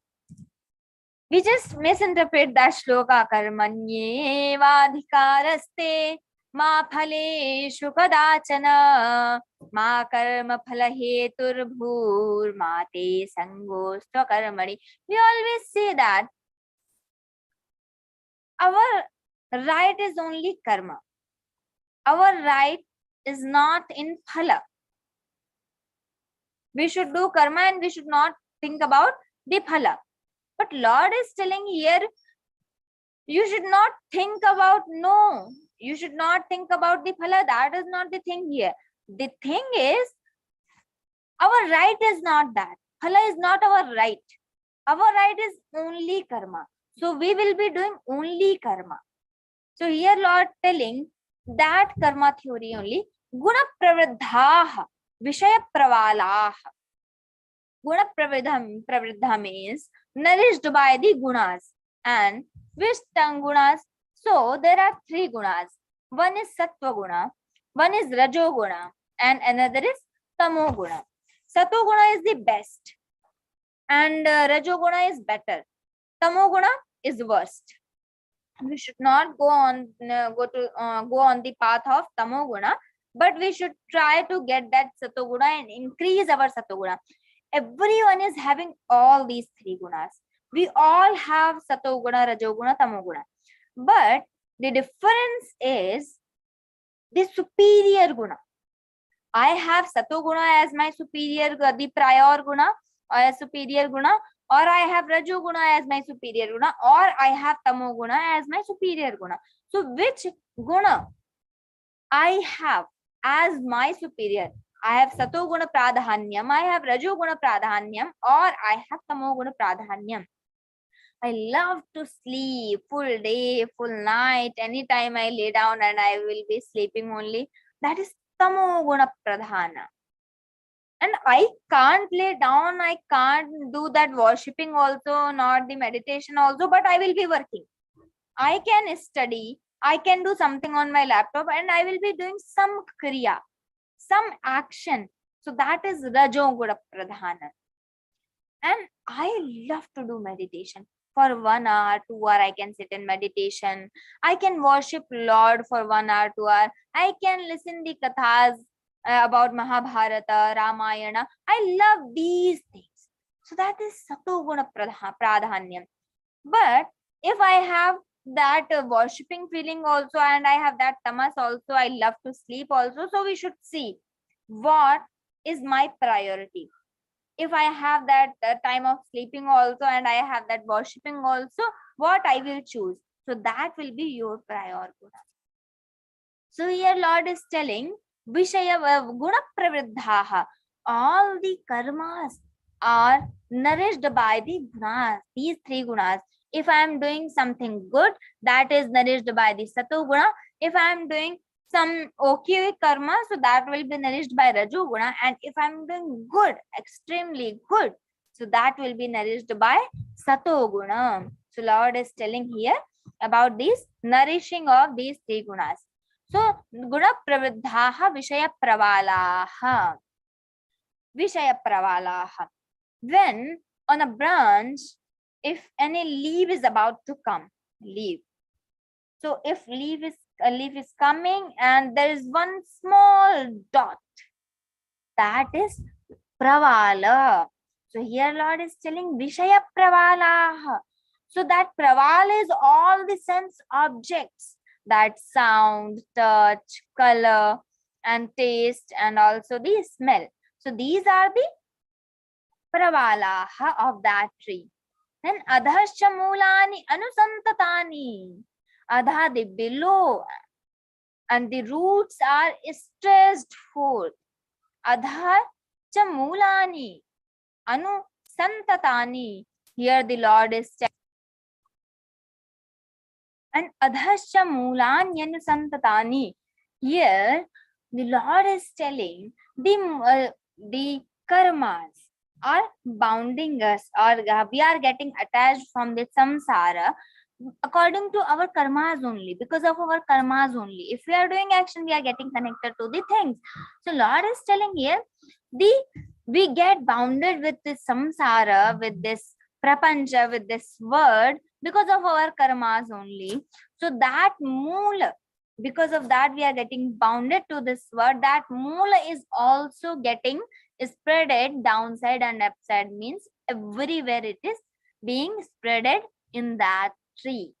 Speaker 9: We just misinterpret that shloka. Karmanye vadhikaraste ma phaleshu kadachana ma karma phala hetur bhur ma te sangostva karmani. We always say that our right is only karma. Our right is not in phala. We should do karma and we should not think about the phala. But Lord is telling here, you should not think about, no, you should not think about the phala. That is not the thing here. The thing is, our right is not that. Phala is not our right. Our right is only karma. So we will be doing only karma. So here Lord telling that karma theory only, guna pravriddhaha, vishaya pravalaha. Guna pravriddha means nourished by the gunas. And which gunas? So there are three gunas. One is sattva guna, one is rajo guna, and another is tamo guna. Sattva guna is the best, and rajo guna is better. Tamo guna is worst. We should not go on the path of tamo guna, but we should try to get that sattva guna and increase our sattva guna. Everyone is having all these three gunas. We all have sattva guna, rajo guna, tamo guna. But the difference is the superior guna. I have sattva guna as my superior, the prior guna or a superior guna, or I have rajo guna as my superior guna, or I have tamo guna as my superior guna. So which guna I have as my superior? I have sattva guna pradhanyam, I have rajo guna pradhanyam, or I have tamo guna pradhanyam. I love to sleep full day, full night. Anytime I lay down and I will be sleeping only. That is tamo guna pradhana. And I can't lay down, I can't do that worshipping also, not the meditation also, but I will be working. I can study, I can do something on my laptop, and I will be doing some kriya, some action. So that is rajo guna pradhana. And I love to do meditation. For 1 hour, 2 hours, I can sit in meditation. I can worship Lord for 1 hour, 2 hours. I can listen the kathas about Mahabharata, Ramayana. I love these things. So that is sattva guna pradhanyam. But if I have that worshipping feeling also, and I have that tamas also, I love to sleep also. So we should see what is my priority. If I have that time of sleeping also, and I have that worshipping also, what I will choose. So that will be your prior guna. So here Lord is telling Vishaya guna pravriddhaha. All the karmas are nourished by the gunas, these three gunas. If I am doing something good, that is nourished by the sattva guna. If I am doing some okay karma, so that will be nourished by rajo guna. And if I am doing good, extremely good, so that will be nourished by sattva guna. So Lord is telling here about this nourishing of these three gunas. So guna pravriddhaha vishaya pravalaha. Vishaya pravalaha. When on a branch, if any leaf is about to come, leaf. So if a leaf is coming and there is one small dot, that is pravala. So here Lord is telling vishaya pravalaha. So that pravala is all the sense objects, that sound, touch, color, and taste, and also the smell. So these are the pravalaha of that tree. Then adhascha mulani anusantatani. Adha, the below, and the roots are stretched forth. Adha cha mulani anusantatani. Here the Lord is telling. And adhascha mulani anusantatani. Here the Lord is telling the karmas are bounding us, or we are getting attached from the samsara according to our karmas only, because of our karmas only. If we are doing action, we are getting connected to the things. So Lord is telling here, we get bounded with this samsara, with this prapancha, with this word, because of our karmas only. So that moola, because of that we are getting bounded to this word. That moola is also getting spreaded downside and upside, means everywhere it is being spreaded in that tree.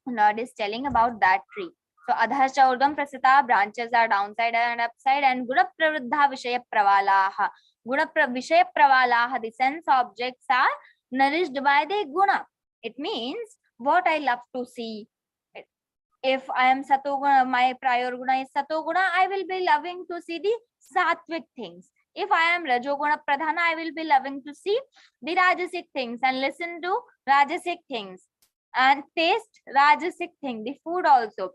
Speaker 9: Lord is telling about that tree. So adhascha urdhvam prasita, branches are downside and upside, and guna pravriddha vishaya pravalaha. Vishaya pravalaha, the sense objects are nourished by the guna. It means what I love to see. If I am satoguna, my prior guna is satoguna, I will be loving to see the sattvic things. If I am rajoguna pradhana, I will be loving to see the rajasic things and listen to rajasic things and taste rajasic thing, the food also.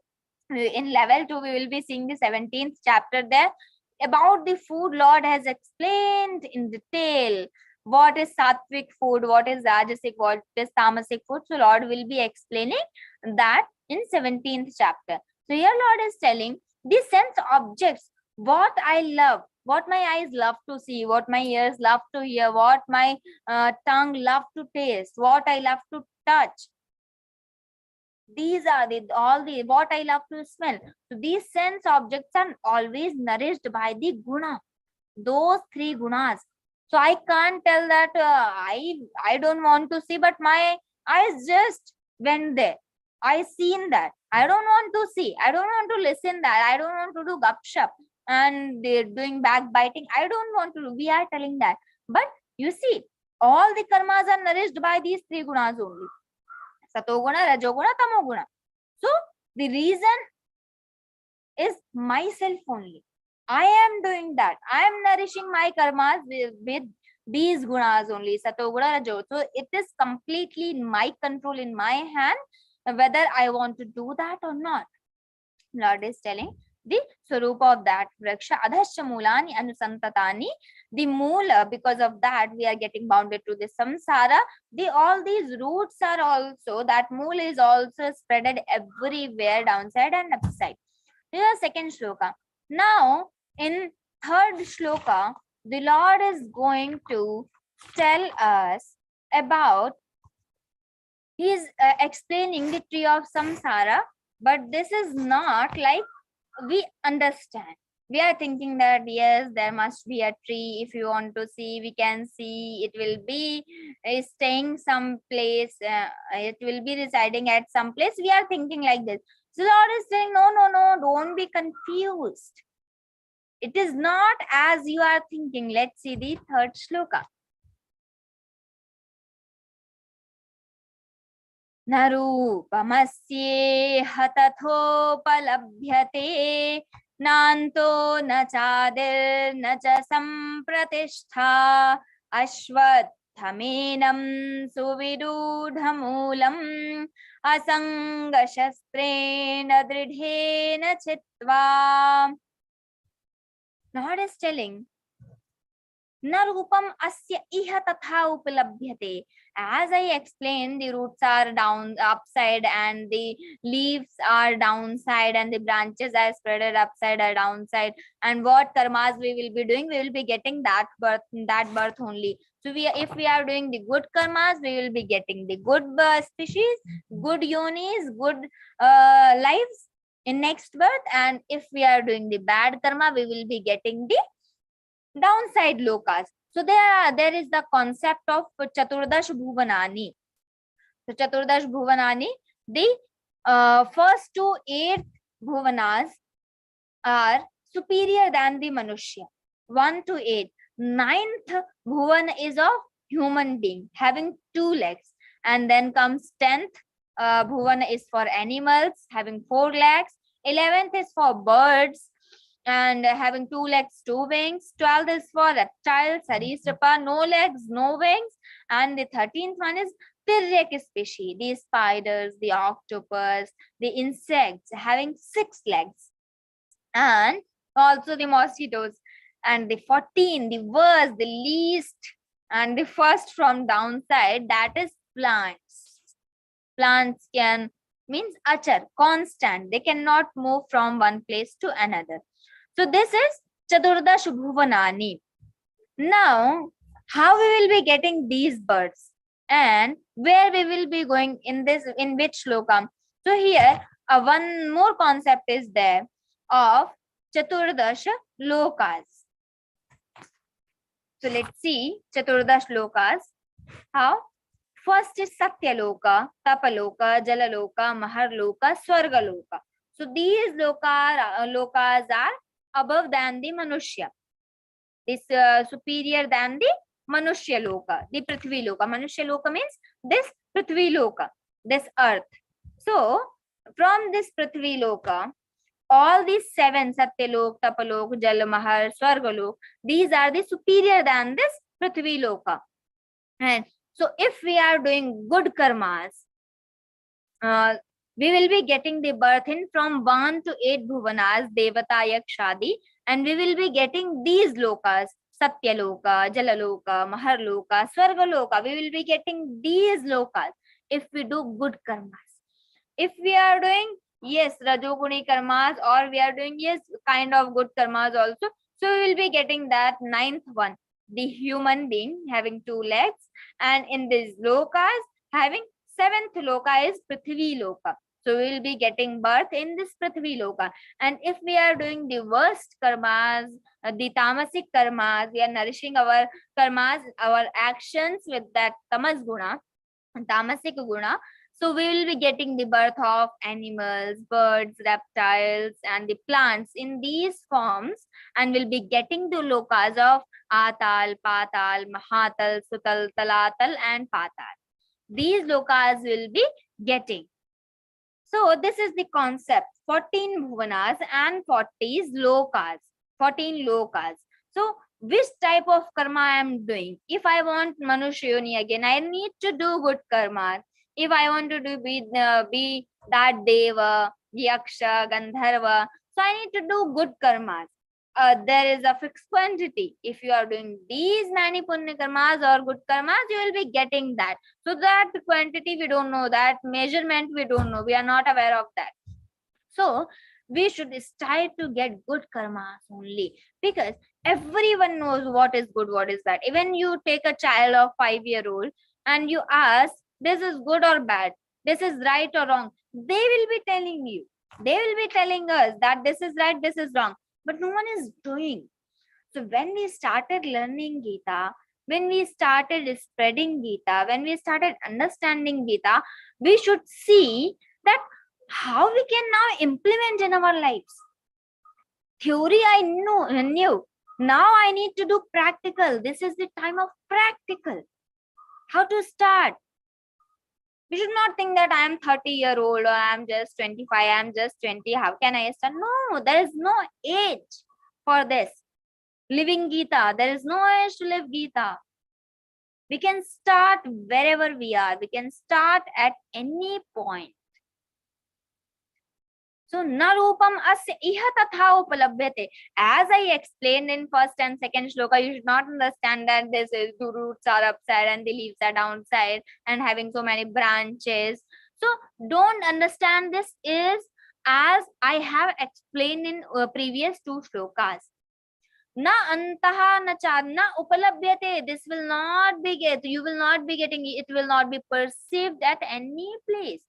Speaker 9: In level 2, we will be seeing the 17th chapter there. About the food, Lord has explained in detail what is sattvic food, what is rajasic, what is tamasic food. So Lord will be explaining that in 17th chapter. So here Lord is telling the sense objects, what I love, what my eyes love to see, what my ears love to hear, what my tongue love to taste, what I love to touch. These are all the what I love to smell. So these sense objects are always nourished by the guna, those three gunas. So I can't tell that I don't want to see, but my eyes just went there. I seen that. I don't want to see. I don't want to listen that. I don't want to do gupshup and they're doing backbiting. I don't want to do. We are telling that. But you see, all the karmas are nourished by these three gunas only. Satoguna, Rajoguna, Tamoguna. So the reason is myself only. I am doing that. I am nourishing my karmas with these gunas only, Satoguna, Rajo. So it is completely in my control, in my hand, whether I want to do that or not. Lord is telling the Swarupa of that Vraksha, Adhasya Mulani Anusantatani, the Moola, because of that we are getting bounded to the samsara. All these roots are also, that Moola is also spreaded everywhere, downside and upside. Here's second shloka. Now, in third shloka, the Lord is going to tell us about, he is explaining the tree of samsara, but this is not like we understand. We are thinking that yes, there must be a tree. If you want to see, we can see. It will be staying some place. It will be residing at some place. We are thinking like this. So Lord is saying, no, no, no, don't be confused. It is not as you are thinking. Let's see the third shloka. Narupamasyeh tatthopalabhyate nanto na chadir na cha sampratistha ashvatthaменam suvidudhamulam asangashastrena dridhena chitva. Lord is telling, Narupam asya iha tatha upalabhyate. As I explained, the roots are down upside and the leaves are downside and the branches are spreaded upside or downside. And what karmas we will be doing, we will be getting that birth only. So if we are doing the good karmas, we will be getting the good species, good yonis, good lives in next birth. And if we are doing the bad karma, we will be getting the downside lokas. So there is the concept of Chaturdash Bhuvanani. So Chaturdash Bhuvanani, the first to 8 Bhuvanas are superior than the Manushya. 1 to 8. 9th Bhuvan is of human being having 2 legs. And then comes 10th Bhuvan is for animals having 4 legs. 11th is for birds and having 2 legs, 2 wings. 12th is for reptiles, Sarisrapa, no legs, no wings. And the 13th one is Tiryak species, the spiders, the octopus, the insects having 6 legs. And also the mosquitoes. And the 14, the worst, the least, and the first from downside, that is plants. Plants can, means achar, constant. They cannot move from one place to another. So this is Chaturdash Bhuvanani. Now, how we will be getting these birds and where we will be going in which shloka? So here, one more concept is there of Chaturdash Lokas. So let's see Chaturdash Lokas. How? First is Satyaloka, Tapaloka, Jalaloka, Maharloka, Swargaloka. So these lokas are above than the Manushya. This superior than the Manushya Loka, the Prithvi Loka. Manushya Loka means this Prithvi Loka, this earth. So from this Prithvi Loka, all these 7, Satyalok, Tapalok, Jalamahar, Swargalok, these are the superior than this Prithvi Loka. And so if we are doing good karmas, we will be getting the birth in from 1 to 8 bhuvanas, Devata, Yakshadi, and we will be getting these lokas. Satyaloka, Jalaloka, Maharloka, Swargaloka. We will be getting these lokas if we do good karmas. If we are doing, yes, Rajoguni karmas, or we are doing, yes, kind of good karmas also, so we will be getting that ninth one, the human being having 2 legs, and in these lokas having 7th loka is Prithvi Loka. So we will be getting birth in this Prithvi Loka. And if we are doing the worst karmas, the tamasic karmas, we are nourishing our karmas, our actions with that tamas guna, tamasic guna. So we will be getting the birth of animals, birds, reptiles, and the plants in these forms, and we'll be getting the lokas of Atal, Patal, Mahatal, Sutal, Talatal, and Patal. These lokas will be getting. So this is the concept. 14 bhuvanas and 40 lokas. 14 lokas. So which type of karma I am doing? If I want Manushya Yoni again, I need to do good karma. If I want to do be that Deva, Yaksha, Gandharva, so I need to do good karmas. There is a fixed quantity. If you are doing these many punya karmas or good karmas, you will be getting that. So that quantity we don't know, that measurement we don't know, we are not aware of that. So we should strive to get good karmas only, because everyone knows what is good, what is bad. Even you take a child of 5-year-old and you ask, this is good or bad, this is right or wrong, they will be telling you, they will be telling us that this is right, this is wrong, but no one is doing. So when we started learning Geeta, when we started spreading Geeta, when we started understanding Geeta, we should see that how we can now implement in our lives. Theory I knew. Now I need to do practical. This is the time of practical. How to start? We should not think that I am 30-year-old or I am just 25, I am just 20. How can I start? No, there is no age for this. Living Geeta, there is no age to live Geeta. We can start wherever we are. We can start at any point. So, na rupam asya iha tatha upalabhyate. As I explained in first and second shloka, you should not understand that this is the roots are upside and the leaves are downside and having so many branches. So, don't understand this is as I have explained in previous 2 shlokas. Na antaha na chad na upalabhyate. This will not be you will not be getting it, will not be perceived at any place.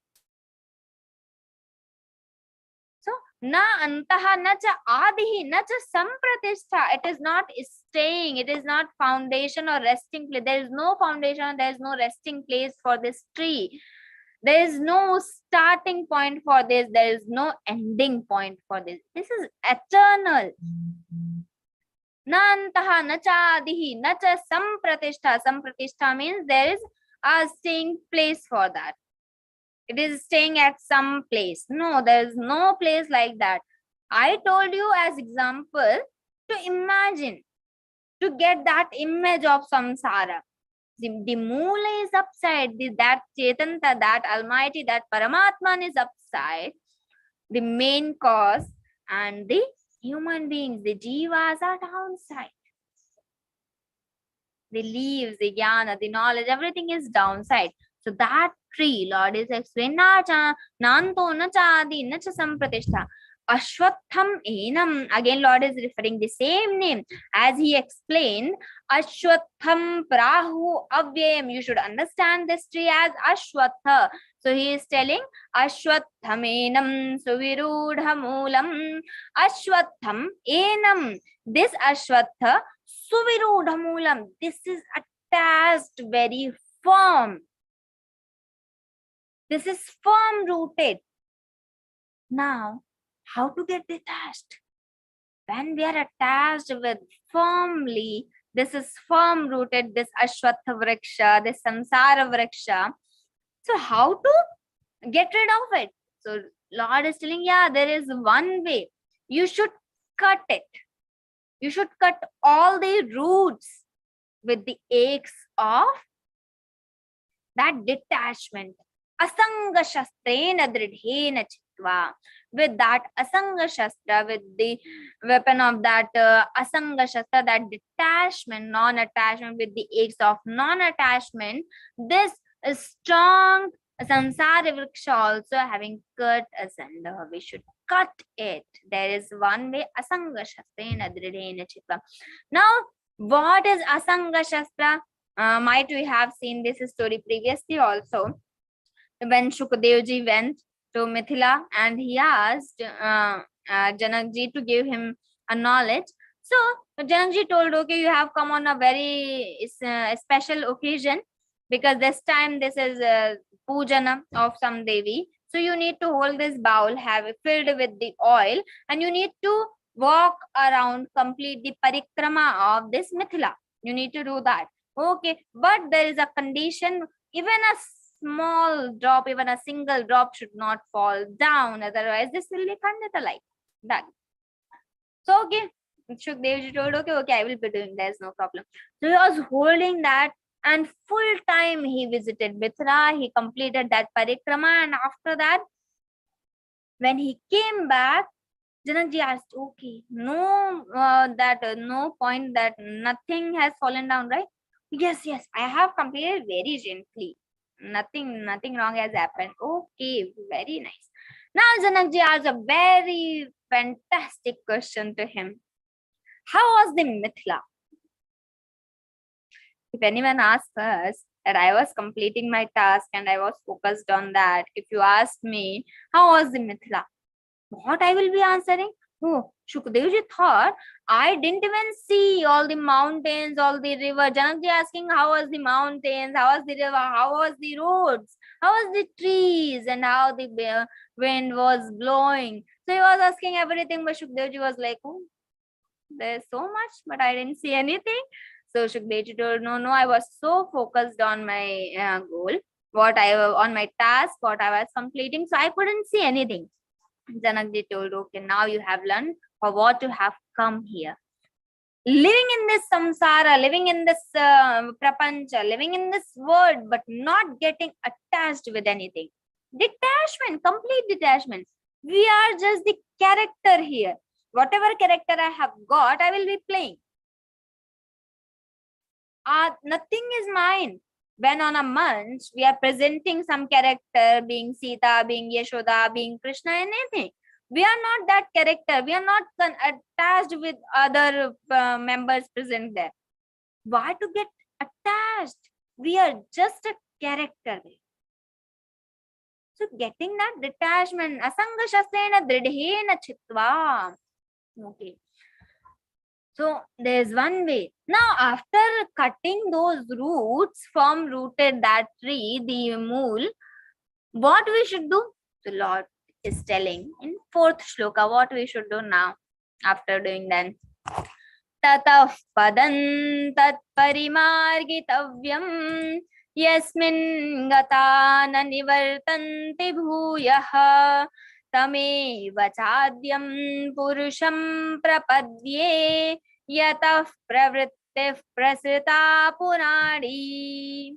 Speaker 9: So na antaha na cha adihi na cha sampratistha. It is not staying, it is not foundation or resting place. There is no foundation, there is no resting place for this tree. There is no starting point for this, there is no ending point for this. This is eternal. Na antaha na cha adihi na cha sampratistha. Sampratistha means there is a staying place for that. It is staying at some place. No, there is no place like that. I told you as example to imagine, to get that image of samsara. The moola is upside, that Chetanta, that Almighty, that Paramatman is upside, the main cause, and the human beings, the jivas are downside. The leaves, the jnana, the knowledge, everything is downside. So that tree, Lord is explaining, nanto na chadi na cha sampratishta. Ashwatham enam. Again, Lord is referring the same name as he explained. Ashwatham prahu avyayam. You should understand this tree as Ashwatha. So he is telling Ashwatham enam suvirudha moolam. Ashwatham enam. This Ashwatha suvirudha moolam. This is attached, very firm. This is firm rooted. Now, how to get detached? When we are attached with firmly, this is firm rooted, this Ashwatha Vriksha, this Samsara Vriksha. So how to get rid of it? So Lord is telling, yeah, there is one way. You should cut it. You should cut all the roots with the aches of that detachment. Asanga shastrena dridhena chitta. chitva. With that Asanga Shastra, with the weapon of that Asanga Shastra, that detachment, non-attachment, with the aids of non-attachment, this strong samsara vriksha also having cut asunder. We should cut it. There is one way, Asanga Shastrena Dridhena Chitva. Now, what is Asanga Shastra? Might we have seen this story previously also, when Shukadevji went to Mithila and he asked Janakji to give him a knowledge. So Janakji told, okay, you have come on a very special occasion, because this time this is pujana of some Devi. So you need to hold this bowl, have it filled with the oil, and you need to walk around, complete the parikrama of this Mithila. You need to do that. Okay, but there is a condition, even a small drop, even a single drop should not fall down, otherwise this will be khandita like that. So okay, Shukadevji told, okay, I will be doing, there's no problem. So he was holding that, and full time he visited Mithila, he completed that parikrama, and after that, when he came back, Janakji asked, okay, no, no point that nothing has fallen down, right? Yes, I have completed very gently. Nothing wrong has happened. Okay, very nice. Now Janakji asked a very fantastic question to him. How was the Mithila? If anyone asks us that I was completing my task and I was focused on that, if you ask me, how was the Mithila? What I will be answering? Oh, Shukadevji thought I didn't even see all the mountains, all the river. Janakji asking how was the mountains, how was the river, how was the roads, how was the trees, and how the wind was blowing. So he was asking everything, but Shukadevji was like, oh, there's so much, but I didn't see anything. So Shukadevji told, no, I was so focused on my goal, on my task, what I was completing, so I couldn't see anything. Janakji told, okay, now you have learned for what you have come here. Living in this samsara, living in this prapancha, living in this world, but not getting attached with anything. Detachment, complete detachment. We are just the character here. Whatever character I have got, I will be playing. Nothing is mine. When on a munch, we are presenting some character, being Sita, being Yashoda, being Krishna, anything. We are not that character. We are not attached with other members present there. Why to get attached? We are just a character. So getting that detachment, asanga shastrena dridhena chitva. Okay. So there's one way. Now, after cutting those roots, firm rooted that tree, the mool, what we should do? The Lord is telling in 4th shloka what we should do now after doing that. Tatah padan tat parimargitavyam yasmin gata na nivartanti bhuyah tamev chadyam purusham prapadye yatah pravrittif prasrita purani.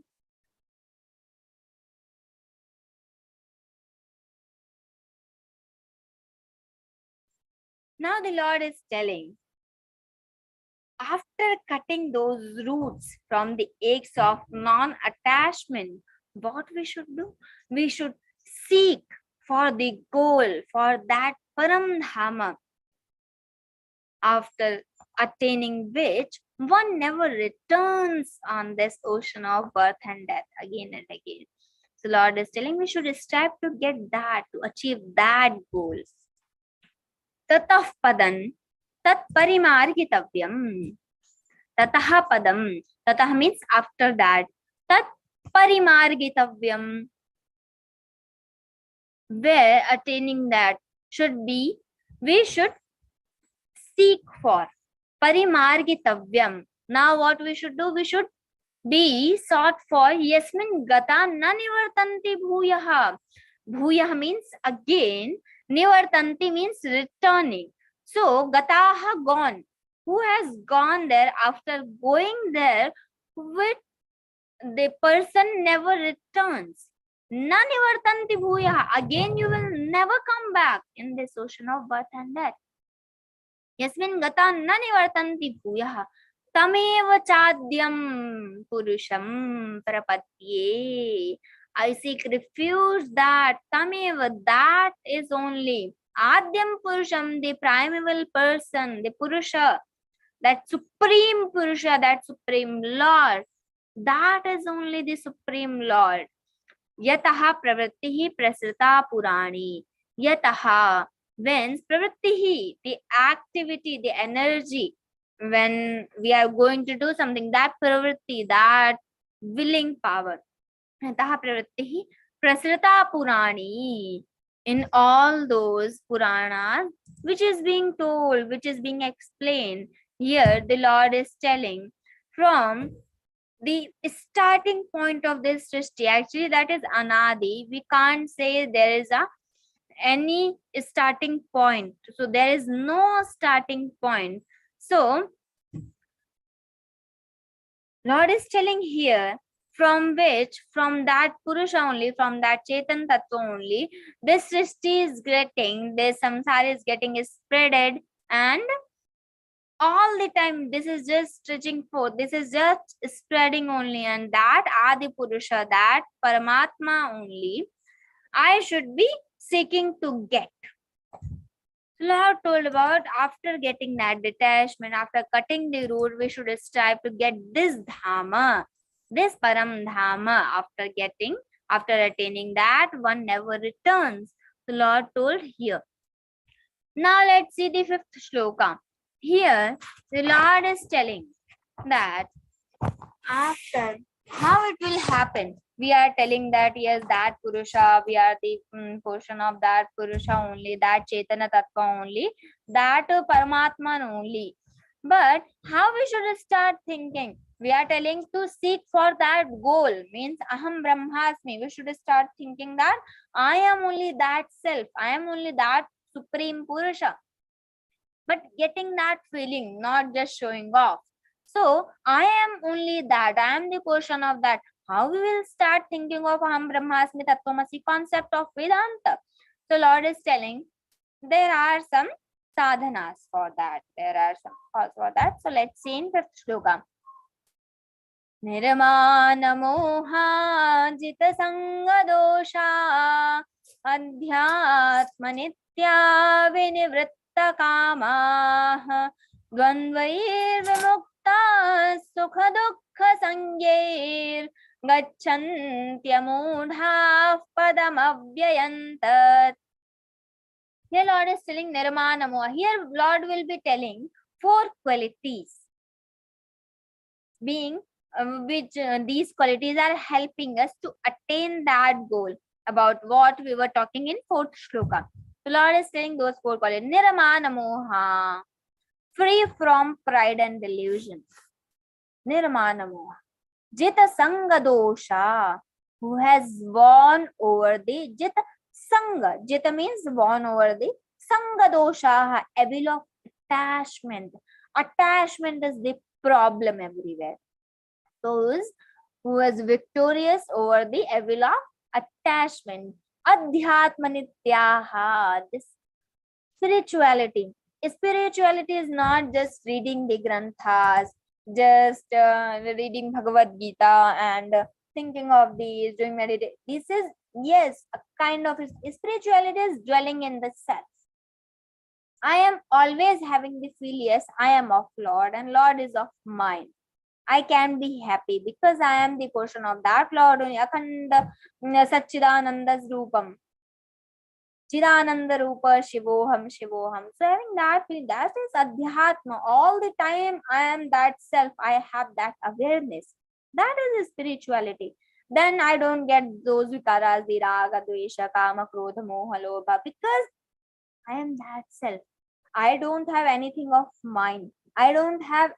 Speaker 9: Now the Lord is telling, after cutting those roots from the eggs of non-attachment, what we should do? We should seek for the goal, for that Paramdhama, after attaining which one never returns on this ocean of birth and death again and again. So Lord is telling we should strive to get that, to achieve that goal. Tatah padan tat parimargitavyam. Tatah padam. Tatah means after that. Tat parimargitavyam. Where attaining that should be, we should seek for. Parimargitavyam. Now what we should do? We should be sought for. Yasmin gata na nivartanti bhuyaha. Bhuyaha means again. Nivartanti means returning. So gataha gone. Who has gone there? After going there, with the person never returns. Nanivartanti bhuyaha. Again, you will never come back in this ocean of birth and death. Yasmin gata nanivartanti bhuyaha. Tameva chadyam purusham prapatye. I seek refuge that Tameva, that is only Adyam Purusham, the primeval person, the Purusha, that supreme Purusha, that supreme Lord, that is only the supreme Lord. Yataha pravrittihi prasrita purani. Yataha, when pravrittihi, the activity, the energy, when we are going to do something, that pravritti, that willing power. Yataha pravrittihi prasrita purani. In all those Puranas, which is being told, which is being explained, here the Lord is telling from the starting point of this Srishti. Actually, that is Anadi. We can't say there is any starting point. So there is no starting point. So Lord is telling here, from that Purusha only, from that Chetan Tattva only, this Srishti is getting, this samsara is getting spreaded, and all the time this is just stretching forth, this is just spreading only, and that Adi Purusha, that Paramatma only, I should be seeking to get. Lord told about after getting that detachment, after cutting the root, we should strive to get this Dhamma, this Param Dhamma. After attaining that, one never returns. The Lord told here. Now let's see the 5th shloka. Here, the Lord is telling that after how it will happen. We are telling that yes, that Purusha, we are the portion of that Purusha only, that Chetana Tattva only, that Paramatman only. But how we should start thinking? We are telling to seek for that goal, means Aham Brahmasmi. We should start thinking that I am only that self, I am only that supreme Purusha. But getting that feeling, not just showing off. So I am only that, I am the portion of that. How we will start thinking of Aham Brahmasmi Tattvamasi concept of Vedanta? So Lord is telling there are some sadhanas for that. There are some calls for that. So let's see in 5th shloka. Nirmana moha jita sanga dosha adhyatma nitya vinivritta kama dvandvair vimukta sukha dukkha sangyer gacchantya padam avyayantat. Here Lord is telling Nirmana moha. Here Lord will be telling 4 qualities, being which these qualities are helping us to attain that goal, about what we were talking in 4th shloka. So Lord is saying those 4 qualities. Nirmana moha, free from pride and delusion. Nirmana moha. Jita sanga dosha, who has won over the Jita sanga. Jita means won over the sanga dosha, evil of attachment. Attachment is the problem everywhere. Those who is victorious over the evil of attachment. Adhyatma nityaha, this spirituality. Spirituality is not just reading the granthas, just reading Bhagavad-Gītā and thinking of these, doing meditation. This is, yes, a kind of spirituality is dwelling in the self. I am always having the feel, yes, I am of Lord and Lord is of mine. I can be happy because I am the portion of that Lord. Akhanda Satchidananda's Rupam. Chidananda Rupa Shivoham Shivoham. So having that feel, that is Adhyatma. All the time I am that self. I have that awareness. That is spirituality. Then I don't get those vikaras, the raga, dvesha, kama, krodha, moha, lobha, because I am that self. I don't have anything of mine. I don't have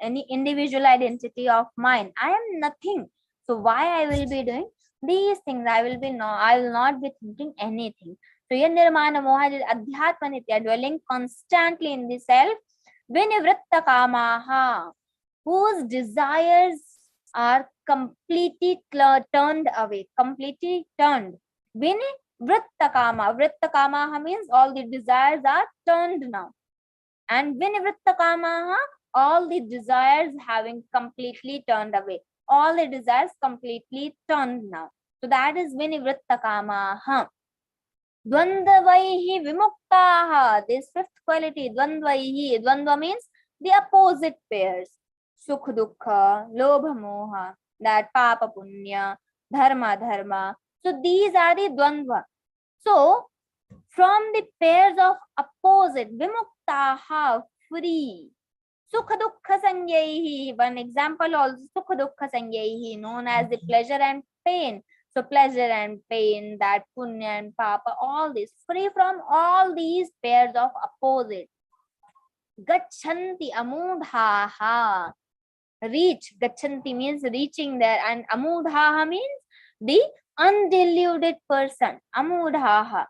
Speaker 9: any individual identity of mine. I am nothing. So why I will be doing these things? I will not be thinking anything. So here nirmana moha is adhyatma nitya, dwelling constantly in the self. Vinivritta kamaha, whose desires are completely turned away, completely turned. Vinivritta kama. Vritta kama means all the desires are turned now. And vinivritta kama, all the desires having completely turned away. All the desires completely turned now. So that is vinivritta kama. Dvandvaihi vimuktaha. This fifth quality, dvandvaihi. Dvandva means the opposite pairs. Sukh dukkha, lobha moha, that papa punya, dharma dharma. So these are the dvandva. So from the pairs of opposite, vimuktaha, free. Sukha dukkha sanyaihi. One example also, sukha dukkha sanyaihi, known as the pleasure and pain. So pleasure and pain, that punya and papa, all this, free from all these pairs of opposite. Gachanti amudhaha. Reach. Gachanti means reaching there, and amudhaha means the undeluded person. Amudhaha.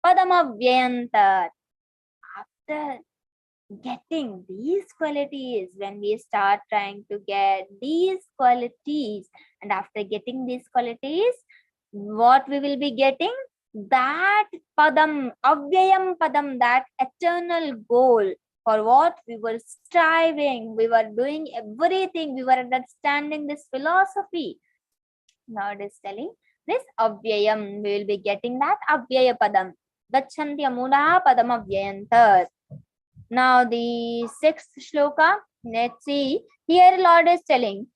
Speaker 9: Padamavyantat. After getting these qualities, when we start trying to get these qualities, and after getting these qualities, what we will be getting? That padam, avyayam padam, that eternal goal for what we were striving, we were doing everything, we were understanding this philosophy. Now it is telling this avyayam, we will be getting that avyaya padam. Gachanti amudaha padam avyayantat. Now the sixth shloka, let's see. Here Lord is telling,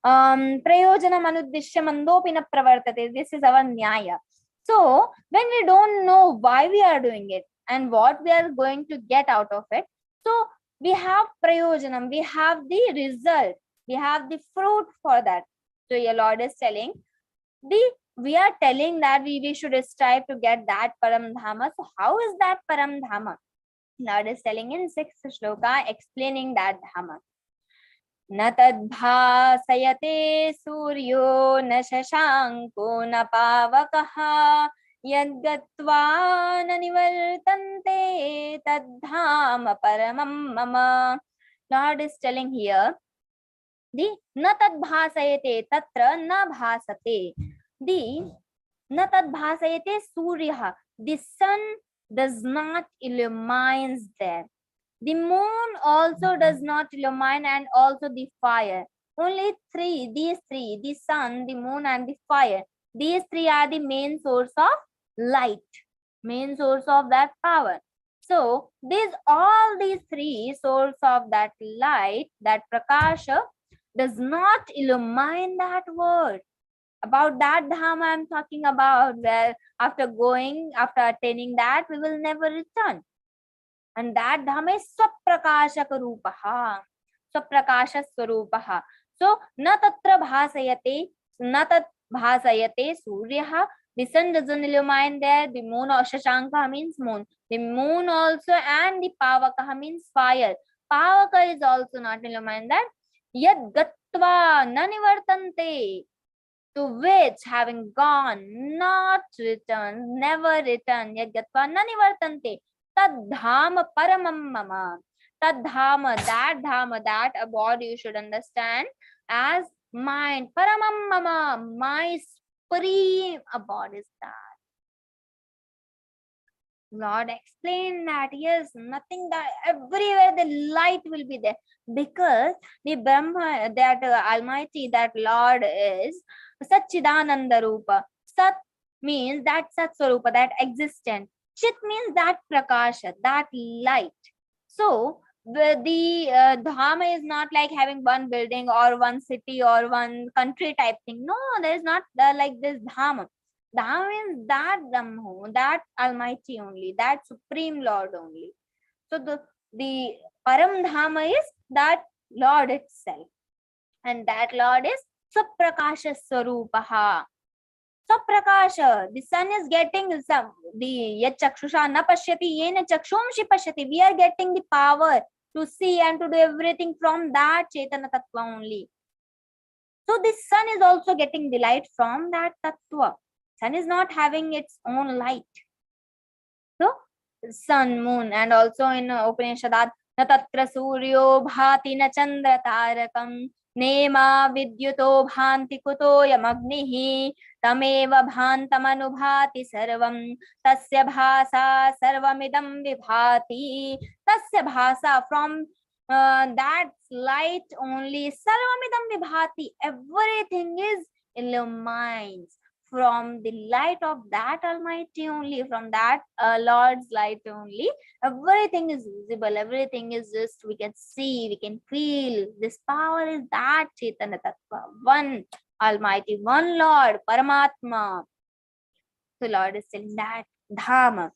Speaker 9: prayojanam anuddishya mandopi na pravartate. This is our nyaya. So when we don't know why we are doing it and what we are going to get out of it, so we have prayojanam, we have the result, we have the fruit for that. So your Lord is telling, we are telling that we should strive to get that param dhama. So how is that param dhama? Lord is telling in sixth shloka, explaining that dhama. Na tadbhasayate suryo na shashanko na pavakaha yadgatva na nivartante tadhama paramam mama. Lord is telling here, the na tadbhasayate, tatra na bhasate. The na tadbhasayate suryaha, the sun does not illumines there. The moon also does not illumine, and also the fire. Only these three, the sun, the moon and the fire, these three are the main source of light, main source of that power. So all these three source of that light, that prakasha, does not illumine that world. About that dhama I am talking about, where after attaining that, we will never return. And that dhama is swaprakasha rupaha, swaprakasha swarupaha. So na tatra bhasayate, na tat bhasayate suryaha. The sun doesn't illumine there. The moon, or shashanka means moon. The moon also, and the pavaka means fire. Pavaka is also not illumined there. Yad gatva na nivartante. To which, having gone, not returned, never returned, yet gatva na nivartante, tadhama paramam mama. Tadhama, that abode you should understand as mind. Paramam mama, my supreme abode is that. Lord explained that, yes, nothing, that everywhere the light will be there, because the Brahma, that Almighty, that Lord is Satchidananda Rupa. Sat means that Sat Swarupa, that existent. Chit means that Prakasha, that light. So the Dhama is not like having one building or one city or one country type thing. No, there is not like this Dhama. Dhama means that Brahma, that Almighty only, that Supreme Lord only. So the Param Dhama is that Lord itself. And that Lord is Saprakasha Swarupaha. Saprakasha, the sun is getting the Yachakshusha na pashyati yena chakshumshi pashyati. We are getting the power to see and to do everything from that Chaitanya Tattva only. So the sun is also getting the light from that Tattva. Sun is not having its own light. So sun, moon, and also in Upanishadat, na tatra suryo bhati na chandra tarakam नेमा विद्युतो भान्ति कुतोऽयमग्निः तमेव भान्तमनुभाति सर्वं तस्य भासा सर्वमिदं विभाति तस्य भासा from that light only sarvamidam vibhati, everything is illumined from the light of that Almighty only, from that Lord's light only. Everything is visible, everything is just, we can see, we can feel. This power is that Chaitanya Tattva, one Almighty, one Lord, Paramatma. The Lord is telling that Dhama.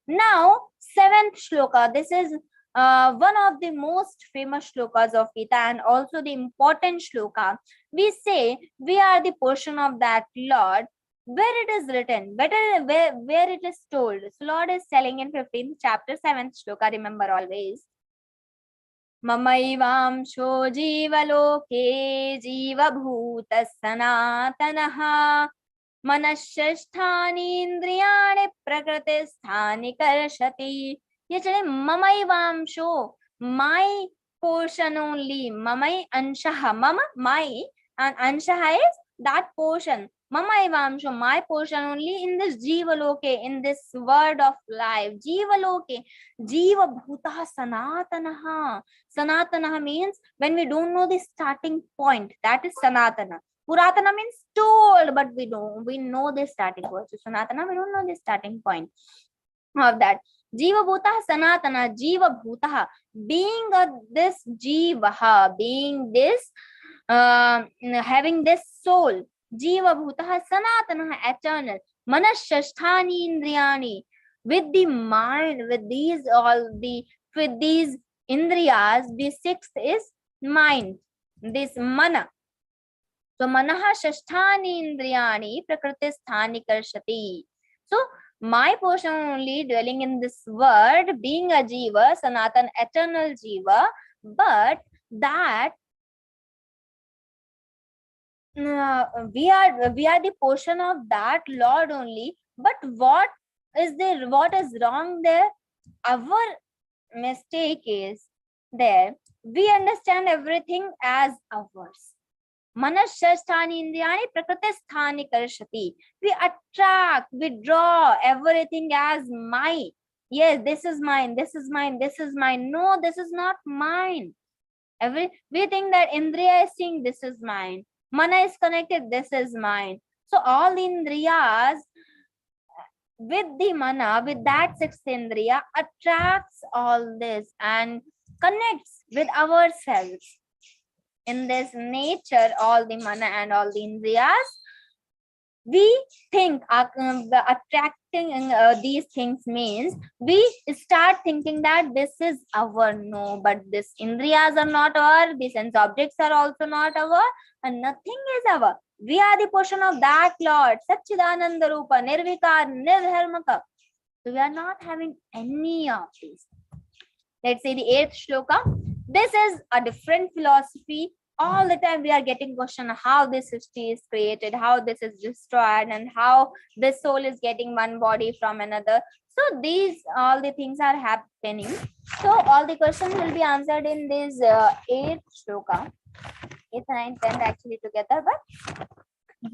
Speaker 9: Now, 7th shloka. This is one of the most famous shlokas of Gita and also the important shloka. We say we are the portion of that Lord. Where it is written, where it is told. So Lord is telling in 15th chapter, 7th shloka, remember always. Mamaivamsho jivaloke jivabhuta sanatanaha manashasthani indriyani prakriti sthani karshati. Actually, mamaivamsho, my portion only. Mamai anshaha, mama, my, and anshaha is that portion. Mamaivamsho, my portion only in this jivaloke, in this word of life. Jivaloke, jiva bhuta sanatanaha. Sanatanaha means when we don't know the starting point, that is sanatana. Puratana means told, but we know the starting point. So sanatana, we don't know the starting point of that. Jiva bhuta sanatana, jiva bhuta, being this jivaha, being this having this soul. Jiva bhutah sanatana, eternal. Manashasthani indriyani, with the mind, with these indriyas, the 6th is mind, this mana. So manaha shasthani indriyani prakriti sthani karshati. So my portion only dwelling in this word, being a jiva, sanatan, eternal jiva, but that we are the portion of that Lord only. But what is wrong there? Our mistake is there. We understand everything as ours. Manashasthani indriyani prakriti sthani karshati. We attract, we draw everything as mine. Yes, this is mine, this is mine, this is mine. No, this is not mine. We think that indriya is saying this is mine. Mana is connected, this is mine. So all indriyas with the mana, with that 6th indriya, attracts all this and connects with ourselves. In this nature, all the mana and all the indriyas, we think attracting these things means we start thinking that this is our. No, but this indriyas are not our, the sense objects are also not our, and nothing is our. We are the portion of that Lord, Satchidananda Rupa, Nirvikar, Nirharmaka. So we are not having any of these. Let's say the 8th shloka. This is a different philosophy. All the time we are getting question how this srishti is created, how this is destroyed, and how this soul is getting one body from another. So these all the things are happening. So all the questions will be answered in this 8th shloka. 8th, 9th, 10th actually together, but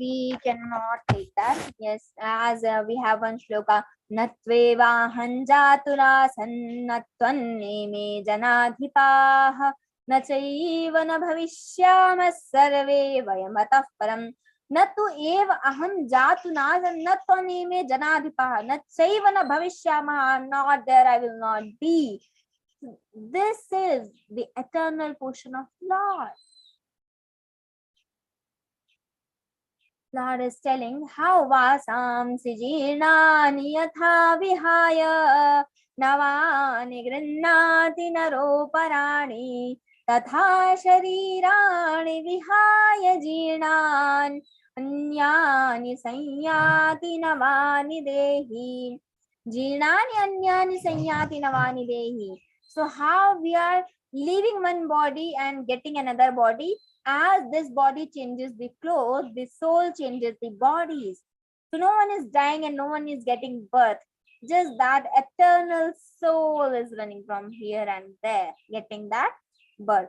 Speaker 9: we cannot take that. Yes, as we have one shloka. Natveva hanjatula sannatvanne me janadhipaha nachaiva na bhavishyama sarve vayamatah param natu eva aham jatuna sannatvanne me janadhipaha nachaiva na bhavishyama, not there, I will not be. This is the eternal portion of Lord. Lord is telling how vasam sijirnani yatha vihaya navani grannati naroparani tatha sharirani vihaya jirnan anyani sanyati navani dehi. Jirnani anyani sanyati navani dehi. So how we are leaving one body and getting another body. As this body changes the clothes, the soul changes the bodies. So no one is dying and no one is getting birth. Just that eternal soul is running from here and there, getting that birth.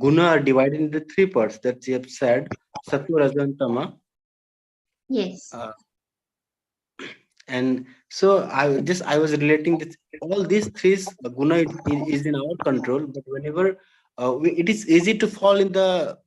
Speaker 10: guna are divided into three parts that you have said, sattva, raja, and tama.
Speaker 7: Yes.
Speaker 10: And so I was relating this, all these three guna is in our control, but whenever it is easy to fall in the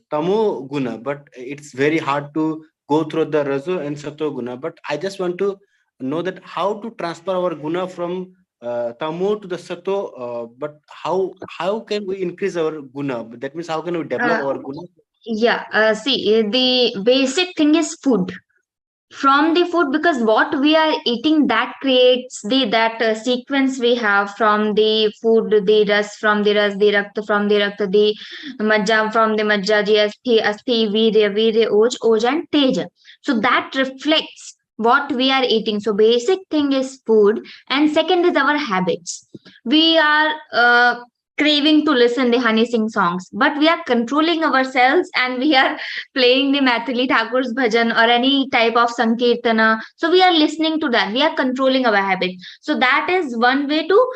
Speaker 10: tamo guna, but it's very hard to go through the rajo and sato guna. But I just want to know that how to transfer our guna from tamo to the sato, but how can we increase our guna? That means how can we develop our guna?
Speaker 7: Yeah, see, the basic thing is food. From the food, because what we are eating, that creates the that sequence we have from the food, the ras from the ras, the rakta from the rakta, the majja from the majja, the asti, virya, oj, and teja. So that reflects what we are eating. So basic thing is food, and second is our habits. We are craving to listen the Honey Singh songs, but we are controlling ourselves and we are playing the Maithili Thakur's bhajan or any type of sankirtana. So we are listening to that. We are controlling our habit. So that is one way to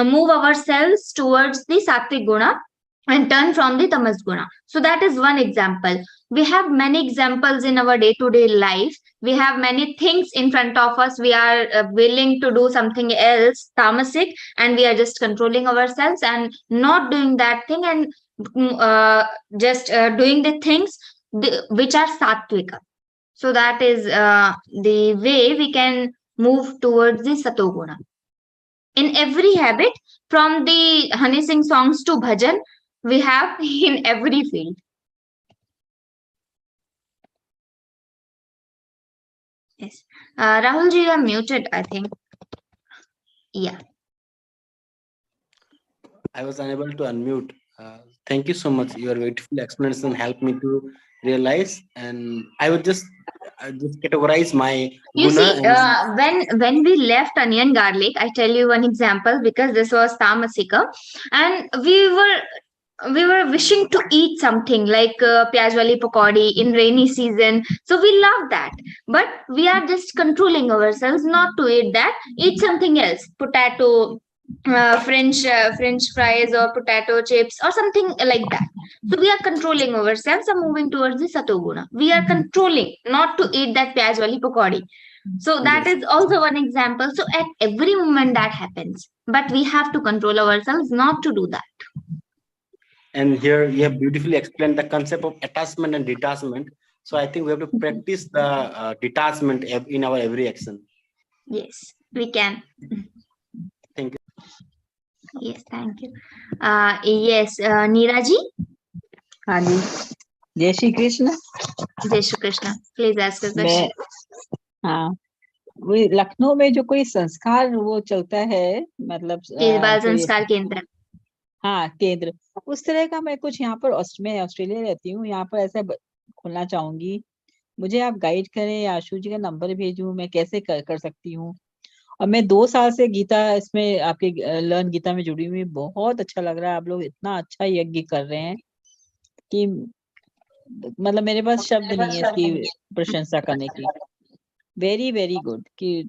Speaker 7: move ourselves towards the Sattvic guna and turn from the Tamas guna. So that is one example. We have many examples in our day-to-day life. We have many things in front of us. We are willing to do something else, tamasic, and we are just controlling ourselves and not doing that thing, and just doing the things which are sattvika. So that is the way we can move towards the satoguna. In every habit, from the Honey Singh songs to bhajan, we have in every field. Yes. Rahul ji, you are muted, I think. Yeah.
Speaker 10: I was unable to unmute. Thank you so much. Your beautiful explanation helped me to realize, and I would just categorize my
Speaker 7: You
Speaker 10: guna.
Speaker 7: see, when we left onion garlic, I tell you one example, because this was tamasika, and we were wishing to eat something like pyaj wali pakodi in rainy season. So we love that, but we are just controlling ourselves not to eat that. Eat something else, potato, French fries or potato chips or something like that. So we are controlling ourselves and moving towards the satoguna. We are controlling not to eat that pyaj wali pakodi. So that is also one example. So at every moment that happens, but we have to control ourselves not to do that.
Speaker 10: And here you have beautifully explained the concept of attachment and detachment. So I think we have to practice the detachment in our every action.
Speaker 7: Yes, we can.
Speaker 10: Thank you.
Speaker 7: Yes, thank you. Yes, Neeraji.
Speaker 11: हाँ जी, जय Shri Krishna.
Speaker 7: Jai Shri Krishna. Please ask a
Speaker 11: मैं
Speaker 7: question.
Speaker 11: हाँ, वो लखनऊ में जो कोई संस्कार वो चलता है, मतलब
Speaker 7: बाल
Speaker 11: कोई
Speaker 7: संस्कार केंद्र।
Speaker 11: हाँ केंद्र, उस तरह का मैं कुछ यहाँ पर मैं ऑस्ट्रेलिया रहती हूँ, यहाँ पर ऐसा खोलना चाहूंगी। मुझे आप गाइड करें, या आशु जी का नंबर भेजूं, मैं कैसे कर सकती हूँ। और मैं 2 साल से गीता इसमें आपके लर्न गीता में जुड़ी हुई, बहुत अच्छा लग रहा है। आप लोग इतना अच्छा यज्ञ कर रहे हैं कि मतलब मेरे पास शब्द नहीं है इसकी प्रशंसा करने की। वेरी वेरी गुड कि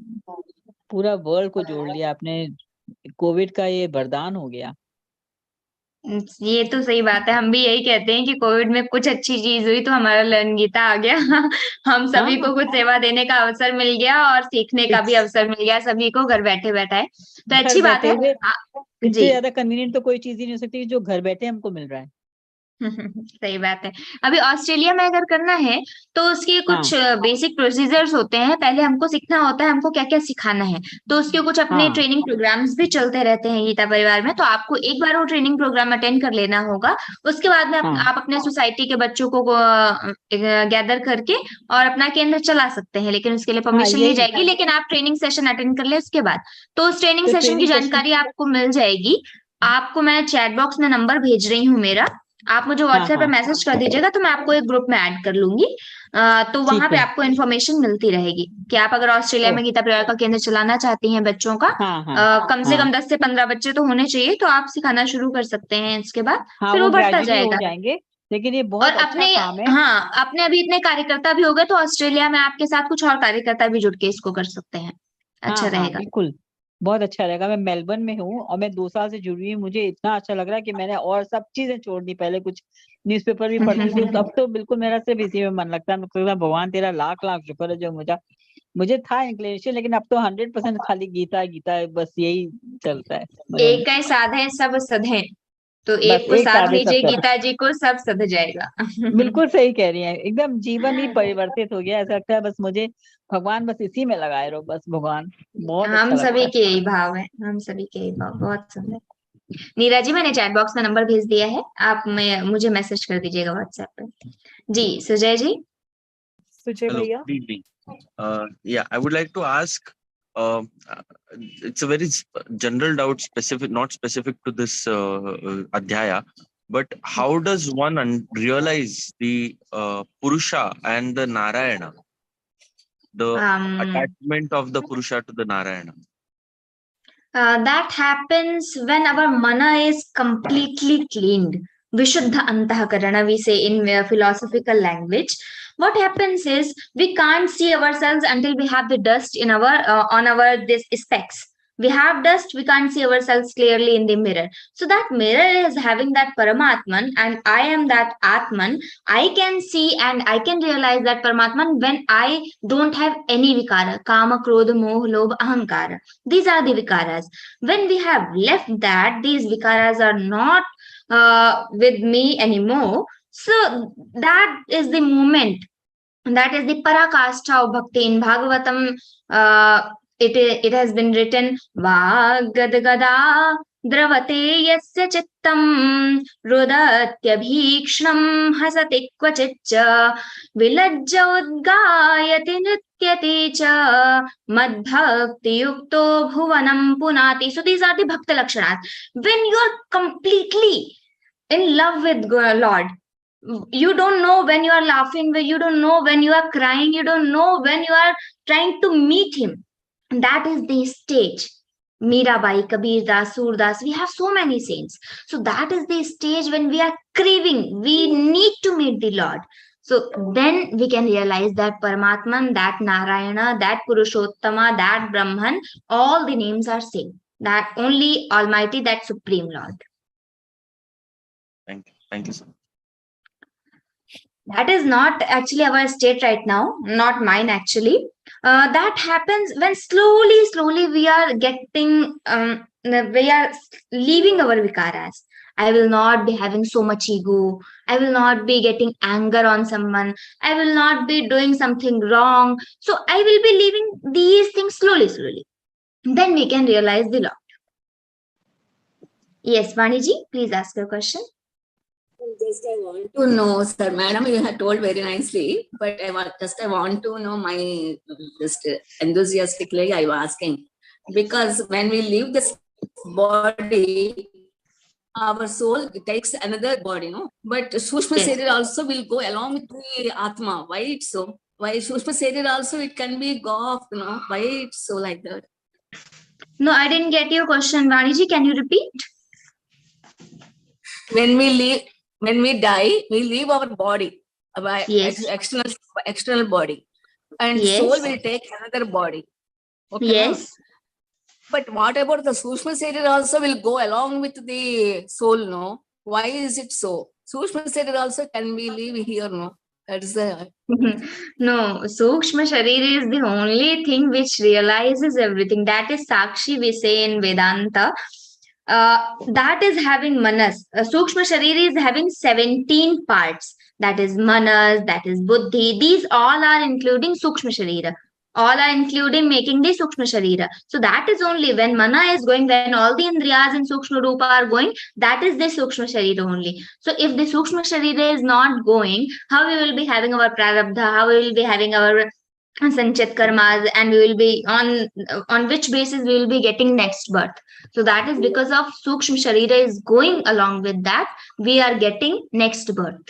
Speaker 11: पूरा वर्ल्ड को जोड़ लिया आपने। कोविड का ये वरदान हो गया।
Speaker 7: ये तो सही बात है। हम भी यही कहते हैं कि कोविड में कुछ अच्छी चीज हुई तो हमारा लर्न गीता आ गया। हम सभी को कुछ सेवा देने का अवसर मिल गया और सीखने का भी अवसर मिल गया सभी को, घर बैठे बैठाए। तो अच्छी बात है।
Speaker 11: इससे ज्यादा कन्वीनियंट तो कोई चीज ही नहीं हो सकती जो घर बैठे हमको मिल रहा है।
Speaker 7: सही बात है। अभी ऑस्ट्रेलिया में अगर करना है तो उसके कुछ बेसिक प्रोसीजर्स होते हैं। पहले हमको सीखना होता है हमको क्या क्या सिखाना है, तो उसके कुछ अपने ट्रेनिंग प्रोग्राम्स भी चलते रहते हैं गीता परिवार में। तो आपको एक बार वो ट्रेनिंग प्रोग्राम अटेंड कर लेना होगा। उसके बाद में आप अपने सोसाइटी के बच्चों को गैदर करके और अपना केंद्र चला सकते हैं, लेकिन उसके लिए परमिशन ली जाएगी। लेकिन आप ट्रेनिंग सेशन अटेंड कर ले उसके बाद, तो उस ट्रेनिंग सेशन की जानकारी आपको मिल जाएगी। आपको मैं चैट बॉक्स में नंबर भेज रही हूँ मेरा, आप मुझे व्हाट्सएप पे मैसेज कर दीजिएगा तो मैं आपको एक ग्रुप में ऐड कर लूंगी। तो वहां पे आपको इन्फॉर्मेशन मिलती रहेगी कि आप अगर ऑस्ट्रेलिया में गीता परिवार का केंद्र चलाना चाहती हैं बच्चों का, कम से कम 10 से 15 बच्चे तो होने चाहिए, तो आप सिखाना शुरू कर सकते हैं। इसके बाद फिर वो बढ़ता जाएगा।
Speaker 11: लेकिन ये बहुत
Speaker 7: और अपने अपने अभी इतने कार्यकर्ता भी हो गए तो ऑस्ट्रेलिया में आपके साथ कुछ और कार्यकर्ता भी जुड़ के इसको कर सकते हैं। अच्छा रहेगा।
Speaker 11: बिल्कुल बहुत अच्छा रहेगा। मैं मेलबर्न में हूँ और मैं 2 साल से जुड़ी हूँ। मुझे इतना अच्छा लग रहा है कि मैंने और सब चीजें छोड़ दी। पहले कुछ न्यूज़पेपर भी पढ़ती थी, अब तो बिल्कुल मेरा सिर्फ इसी में मन लगता है। मैं कहता हूँ, भगवान तेरा लाख लाख शुक्र है जो मुझे था इंक्लिनेशन, लेकिन अब तो 100% खाली गीता गीता, बस यही चलता है मन में।
Speaker 7: एक का ही साधे सब सधे, तो
Speaker 11: बस
Speaker 7: एक को
Speaker 11: एक
Speaker 7: साध
Speaker 11: साधे सब
Speaker 7: लीजिए
Speaker 11: सधे।
Speaker 7: गीता जी को, सब सध जाएगा।
Speaker 11: बिल्कुल सही कह रही हैं, एकदम जीवन ही परिवर्तित हो गया। ऐसा लगता है बस मुझे भगवान बस इसी में लगाए रहो, बस भगवान। बहुत
Speaker 7: हम
Speaker 11: अच्छा लगता
Speaker 7: सभी
Speaker 11: है।
Speaker 7: के यही भाव है, हम सभी के यही भाव। बहुत सुंदर। नीरा जी, मैंने चैट बॉक्स में नंबर भेज दिया है, आप मुझे मैसेज कर दीजिएगा व्हाट्सएप पे। जी सुजय जी।
Speaker 6: सुजय
Speaker 12: Hello,
Speaker 6: भैया।
Speaker 12: good evening. Yeah, I would like to ask. Uh, it's a very general doubt, specific, not specific to this adhyaya. But how does one realize the Purusha and the Narayana, the
Speaker 7: Um,
Speaker 12: attachment of the Purusha to the Narayana?
Speaker 7: that happens when our mana is completely cleaned. Vishuddha antahakarana, we say in philosophical language. What happens is we can't see ourselves until we have the dust in our on our this specs. We have dust, we can't see ourselves clearly in the mirror. So that mirror is having that Paramatman, and I am that Atman. I can see and I can realize that Paramatman when I don't have any vikara, kama, krodha, moh, lobh, ahankara. These are the vikaras. When we have left that, these vikaras are not with me anymore. So that is the moment, that is the parakastha of bhakti. In Bhagavatam, it has been written, Vagadgada dravate yasya chittam rudatyabhikshnam hasati kvachitcha vilajja udgayati nrityati cha madbhakti yukto bhuvanam punati. So these are the bhakta lakshanas. When you are completely in love with Lord, you don't know when you are laughing, you don't know when you are crying, you don't know when you are trying to meet him. That is the stage. Mirabai, Kabir Das, Surdas, we have so many saints. So that is the stage when we are craving, we need to meet the Lord. So then we can realize that Paramatman, that Narayana, that Purushottama, that Brahman, all the names are same. That only Almighty, that Supreme Lord.
Speaker 12: Thank you, sir.
Speaker 7: That is not actually our state right now, not mine actually. That happens when slowly we are getting, we are leaving our vikaras. I will not be having so much ego. I will not be getting anger on someone. I will not be doing something wrong. So I will be leaving these things slowly. Then we can realize the Lord. Yes, Vaniji, please ask your question.
Speaker 13: Just I want to know, sir, madam, you have told very nicely, but I want to know my just enthusiastically I was asking, because when we leave this body, our soul takes another body, no? But Sushma Sharir also will go along with the Atma. Why it's so? Why Sushma Sharir also it can be go off, no? Why it's so like that?
Speaker 7: No, I didn't get your question, Vaniji. Can you repeat?
Speaker 13: When we die, we leave our body, our
Speaker 7: Yes.
Speaker 13: external body, and
Speaker 7: Yes.
Speaker 13: soul will take another body. Okay,
Speaker 7: Yes.
Speaker 13: no? But what about the Sushma Sharir also will go along with the soul, no? Why is it so? Sushma Sharir also can we live here, no? That is the...
Speaker 7: No, Sukshma Sharir is the only thing which realizes everything. That is Sakshi, we say in Vedanta. That is having manas. Sukshma Sharir is having 17 parts. That is manas, that is buddhi. These all are including Sukshma Sharira. All are including making the Sukshma Sharira. So that is only when mana is going, when all the Indriyas in Sukshma Rupa are going, that is the Sukshma Sharira only. So if the Sukshma Sharira is not going, how we will be having our Prarabdha, how we will be having our Sanchit Karmas, and we will be on which basis we will be getting next birth. So that is because of Sukshma Sharira is going along with that, we are getting next birth.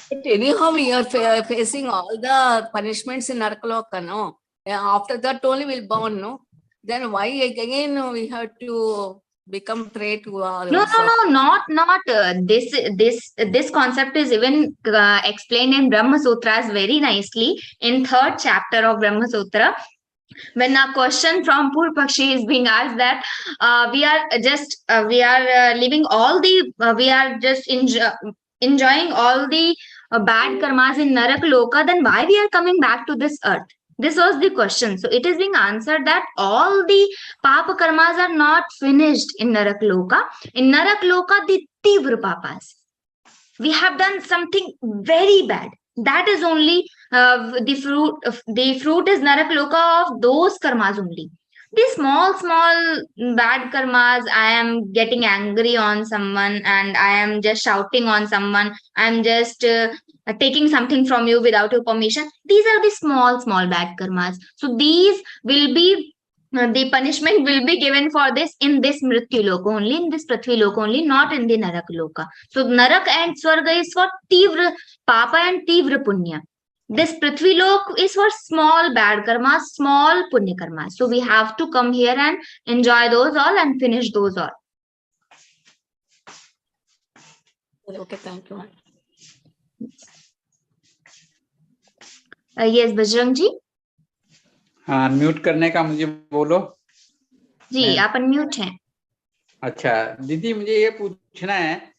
Speaker 13: But anyhow, we are facing all the punishments in Narkaloka, no? After that only we'll born, no? Then why again we have to become prey to all?
Speaker 7: No, not this concept is even explained in Brahma Sutras very nicely in 3rd chapter of Brahma Sutra. When a question from Purpakshi is being asked that we are living all the we are just enjoying all the bad karmas in Narak Loka, then why we are coming back to this earth? This was the question. So it is being answered that all the papa karmas are not finished in Narak Loka. In Narak Loka, the tivra papas. We have done something very bad. That is only the fruit. The fruit is Narak Loka of those karmas only. The small bad karmas, I am getting angry on someone and I am just shouting on someone, I am just taking something from you without your permission. These are the small bad karmas. So these will be the punishment will be given for this in this Mrityu Loka only, in this Prithvi Loka only, not in the Narak Loka. So Narak and Swarga is for Tivra Papa and Tivra Punya. This Prithvi Lok is for small bad karmas, small punya karmas. So we have to come here and enjoy those all and finish those all.
Speaker 13: Okay, thank you.
Speaker 7: Yes, Bajrang ji.
Speaker 14: हाँ, unmute करने का मुझे बोलो।
Speaker 7: जी, आप unmute हैं।
Speaker 14: अच्छा दीदी, मुझे ये पूछना है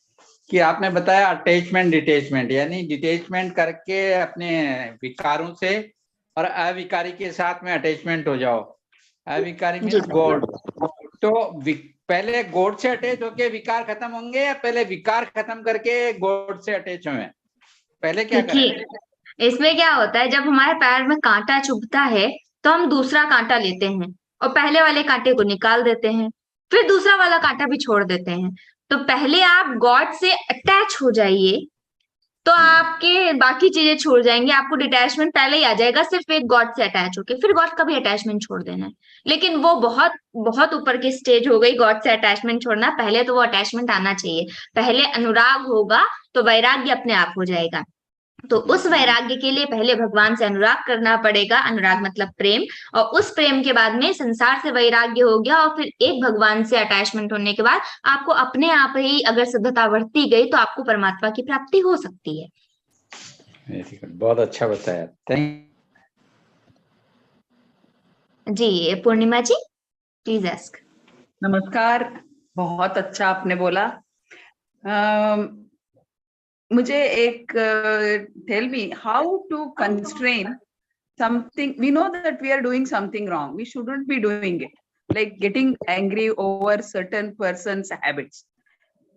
Speaker 14: कि आपने बताया अटैचमेंट डिटैचमेंट, यानी डिटैचमेंट करके अपने विकारों से और अविकारी के साथ में अटैचमेंट हो जाओ। अविकारी मीन्स गॉड। तो पहले गॉड से अटैच होके विकार खत्म होंगे या पहले विकार खत्म करके गॉड से अटैच होंगे? पहले क्या करें?
Speaker 7: इसमें क्या होता है, जब हमारे पैर में कांटा चुभता है तो हम दूसरा कांटा लेते हैं और पहले वाले कांटे को निकाल देते हैं, फिर दूसरा वाला कांटा भी छोड़ देते हैं। तो पहले आप गॉड से अटैच हो जाइए तो आपके बाकी चीजें छोड़ जाएंगे, आपको डिटैचमेंट पहले ही आ जाएगा सिर्फ एक गॉड से अटैच होके, फिर गॉड का भी अटैचमेंट छोड़ देना है। लेकिन वो बहुत ऊपर की स्टेज हो गई गॉड से अटैचमेंट छोड़ना। पहले तो वो अटैचमेंट आना चाहिए, पहले अनुराग होगा तो वैराग्य अपने आप हो जाएगा। तो उस वैराग्य के लिए पहले भगवान से अनुराग करना पड़ेगा, अनुराग मतलब प्रेम, और उस प्रेम के बाद में संसार से वैराग्य हो गया और फिर एक भगवान से अटैचमेंट होने के बाद आपको अपने आप ही अगर शुद्धता बढ़ती गई तो आपको परमात्मा की प्राप्ति हो सकती है।
Speaker 14: वेरी गुड, बहुत अच्छा बताया, thank
Speaker 7: ji. Purnima ji please ask.
Speaker 15: नमस्कार, बहुत अच्छा आपने बोला। मुझे एक tell me how to constrain something. We know that we are doing something wrong, we shouldn't be doing it, like getting angry over certain person's habits.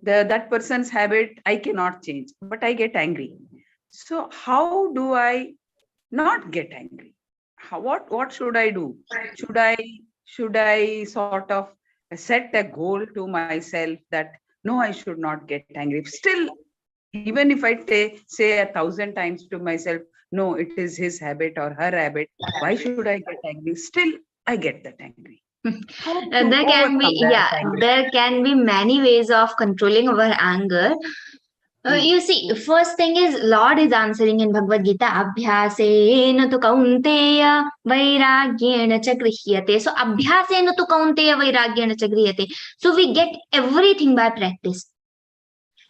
Speaker 15: That person's habit I cannot change, but I get angry. So how do I not get angry? What should I do? Should I sort of set a goal to myself that no, I should not get angry? Still, even if I say 1,000 times to myself, no, it is his habit or her habit, why should I get angry? Still, I get that angry.
Speaker 7: There can be many ways of controlling our anger. You see, first thing is Lord is answering in Bhagavad Gita, Abhyasena tu kaunteya vairagyena cha grihyate. So Abhyasena tu kaunteya vairagyena cha grihyate. So we get everything by practice.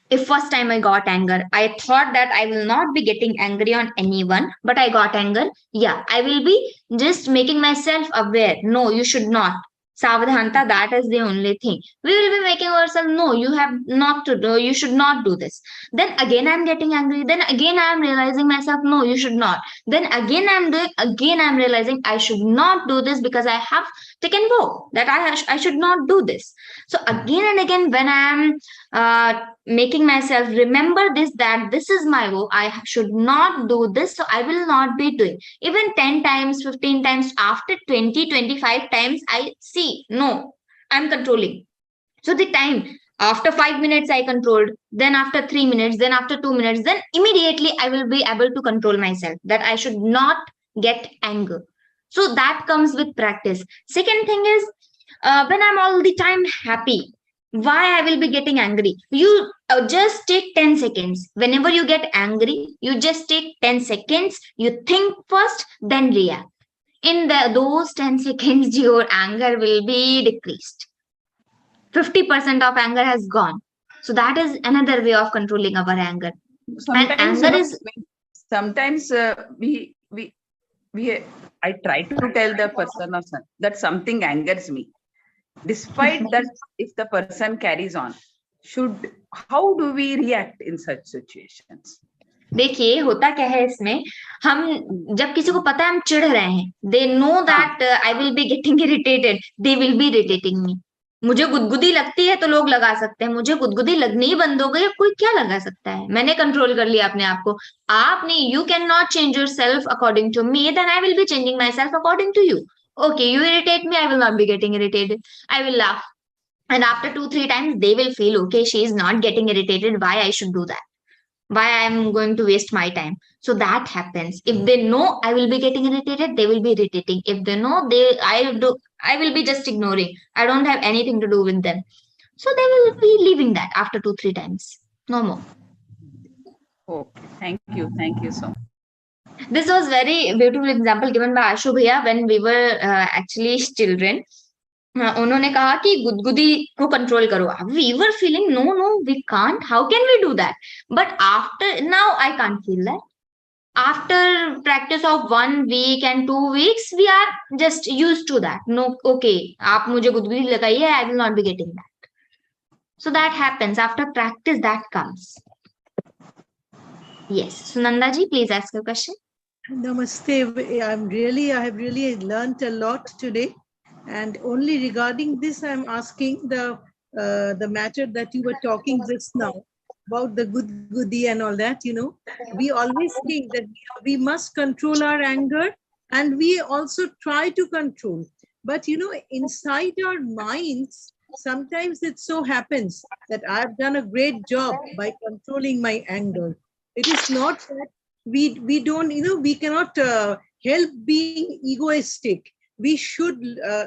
Speaker 7: If first time I got anger, I thought that I will not be getting angry on anyone, but I got anger. Yeah, I will be just making myself aware. No, you should not. Savadhanta, that is the only thing. We will be making ourselves, no, you have not to do, you should not do this. Then again I'm getting angry. Then again I am realizing myself, no, you should not. Then again I'm realizing I should not do this because I have taken vow that I should not do this. So again and again when I am making myself remember this, that this is my vow, I should not do this, so I will not be doing. Even 10 times, 15 times, after 20, 25 times, I see, no, I'm controlling. So the time, after 5 minutes I controlled, then after 3 minutes, then after 2 minutes, then immediately I will be able to control myself, that I should not get anger. So that comes with practice. Second thing is, when I'm all the time happy, why I will be getting angry? You just take 10 seconds. Whenever you get angry, you just take 10 seconds. You think first, then react. In those 10 seconds, your anger will be decreased. 50% of anger has gone. So that is another way of controlling our anger.
Speaker 15: Sometimes,
Speaker 7: and anger is...
Speaker 15: Sometimes we I try to tell the person or that something angers me. Despite that, if the person carries on, how do we react in such situations?
Speaker 7: देखिए होता क्या है इसमें, हम जब किसी को पता है हम चिढ़ रहे हैं, they know that I will be getting irritated, they will be irritating me. मुझे गुदगुदी लगती है तो लोग लगा सकते हैं, मुझे गुदगुदी लगनी ही बंद हो गई, कोई क्या लगा सकता है, मैंने कंट्रोल कर लिया अपने आप को. आपने, you can not change yourself according to me, then I will be changing myself according to you. Okay, you irritate me, I will not be getting irritated. I will laugh. And after 2-3 times, they will feel, okay, she is not getting irritated. Why I should do that? Why I am going to waste my time? So that happens. If they know I will be getting irritated, they will be irritating. If they know I will be just ignoring. I don't have anything to do with them. So they will be leaving that after 2-3 times. No more.
Speaker 15: Okay, thank you so much.
Speaker 7: This was very beautiful example given by Ashu Bhaiya when we were actually children. उन्होंने कहा कि गुदगुदी को control करो. We were feeling no, we can't. How can we do that? But after now, I can't feel that. After practice of 1 week and 2 weeks, we are just used to that. No, okay, आप मुझे गुदगुदी लगाइए, I will not be getting that. So that happens after practice. That comes. Yes, Sunanda ji, please ask your question.
Speaker 16: Namaste. I have really learned a lot today, and only regarding this, I'm asking the matter that you were talking just now about the goody and all that. You know, we always think that we must control our anger, and we also try to control. But you know, inside our minds, sometimes it so happens that I've done a great job by controlling my anger. It is not that we don't, you know, we cannot help being egoistic. We should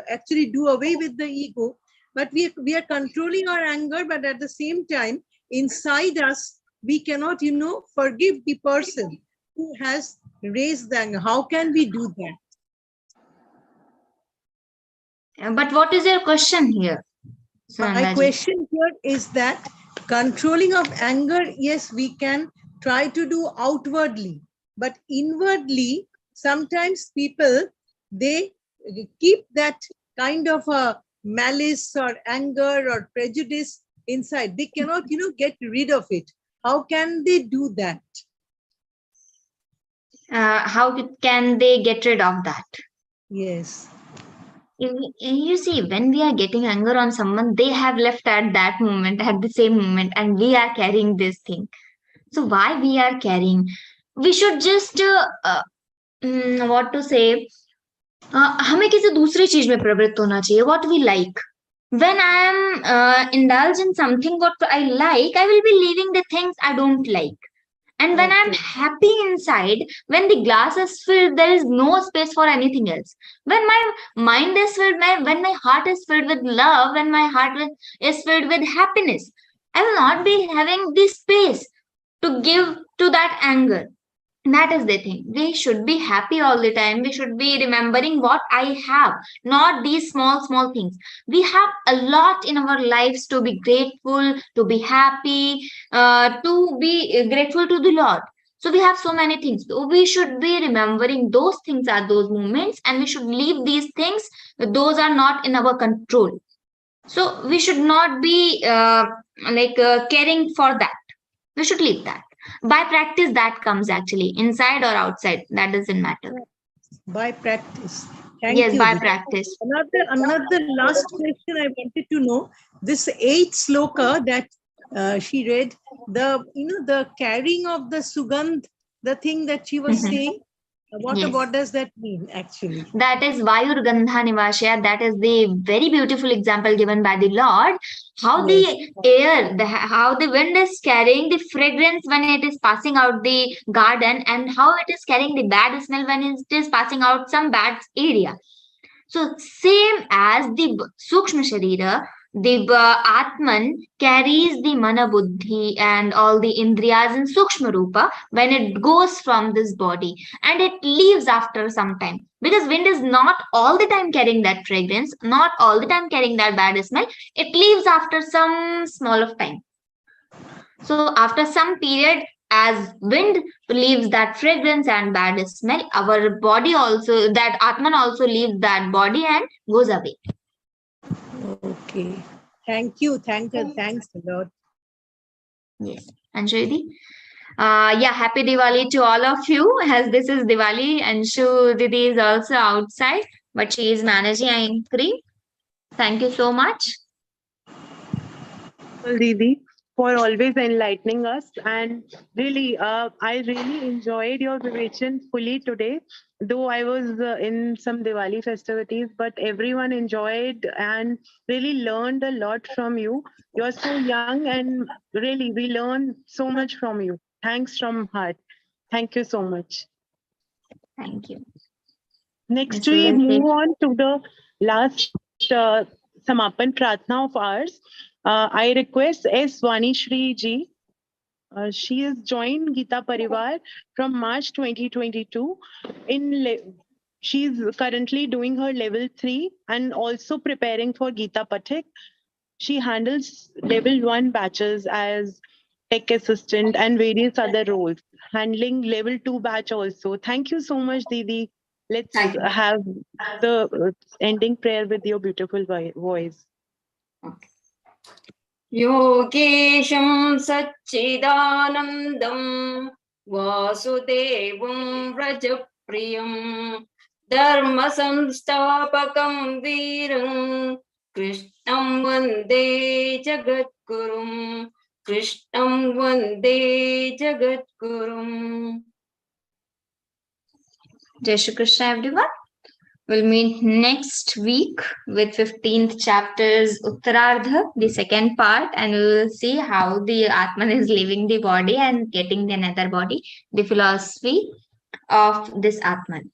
Speaker 16: actually do away with the ego, but we are controlling our anger, but at the same time, inside us, we cannot, you know, forgive the person who has raised the anger. How can we do that?
Speaker 7: But what is your question here?
Speaker 16: My question here is that controlling of anger, yes, we can try to do outwardly, but inwardly, sometimes people, they keep that kind of a malice or anger or prejudice inside. They cannot, you know, get rid of it. How can they do that?
Speaker 7: How can they get rid of that?
Speaker 16: Yes.
Speaker 7: You see, when we are getting anger on someone, they have left at that moment, at the same moment, and we are carrying this thing. So why we are carrying? We should just what to say? हमें किसी दूसरी चीज में प्रवृत्त होना चाहिए. What we like. When I am indulged in something what I like, I will be leaving the things I don't like. And when I'm happy inside, when the glass is filled, there is no space for anything else. When my mind is filled, when my heart is filled with love, when my heart is filled with happiness, I will not be having this space to give to that anger. That is the thing. We should be happy all the time. We should be remembering what I have, not these small things. We have a lot in our lives to be grateful, to be happy, to be grateful to the Lord. So we have so many things. So we should be remembering those things at those moments, and we should leave these things. Those are not in our control. So we should not be caring for that. We should leave that. By practice, that comes actually inside or outside. That doesn't matter.
Speaker 16: By practice. Thank
Speaker 7: yes,
Speaker 16: you.
Speaker 7: by practice.
Speaker 16: Another last question I wanted to know. This 8th sloka that she read, the carrying of the sugandh, the thing that she was saying. What does that mean actually?
Speaker 7: That is Vayur Gandha Nivashya. That is the very beautiful example given by the Lord. How the air, how the wind is carrying the fragrance when it is passing out the garden, and how it is carrying the bad smell when it is passing out some bad area. So same as the Sukshma Sharira, the Atman carries the Mana Buddhi and all the Indriyas in Sukshma Rupa when it goes from this body, and it leaves after some time. Because wind is not all the time carrying that fragrance, not all the time carrying that bad smell. It leaves after some small of time. So after some period, as wind leaves that fragrance and bad smell, our body also, that Atman also leaves that body and goes away.
Speaker 16: Okay. Thank you. Thanks a lot.
Speaker 7: Yes. Anshu, yeah, happy Diwali to all of you, as this is Diwali. Anshu Didi is also outside, but she is managing anchoring. Thank you so much.
Speaker 6: Didi, for always enlightening us. And really, I really enjoyed your vision fully today. Though I was in some Diwali festivities, but everyone enjoyed and really learned a lot from you. You're so young, and really, we learned so much from you. Thanks from heart. Thank you so much.
Speaker 7: Thank you.
Speaker 6: Next,
Speaker 7: Yes,
Speaker 6: we
Speaker 7: well
Speaker 6: move
Speaker 7: said.
Speaker 6: on to the last Samapan Pratna of ours. I request S. Vanishri ji. She has joined Geeta Parivar from March 2022. She is currently doing her level 3 and also preparing for Geeta Pathik. She handles level 1 batches as tech assistant and various other roles, handling level 2 batch also. Thank you so much, Didi. Let's
Speaker 13: Thank you.
Speaker 6: have the ending prayer with your beautiful voice.
Speaker 17: योगेशं सच्चिदानन्दं वासुदेवं व्रजप्रियं धर्मसंस्थापकं वीरं कृष्णं वन्दे जगद्गुरुं कृष्णं वन्दे जगद्गुरुम्.
Speaker 7: Jai Shri Krishna, everyone. We'll meet next week with 15th chapter's Uttarardha, the second part, and we will see how the Atman is leaving the body and getting the another body, the philosophy of this Atman.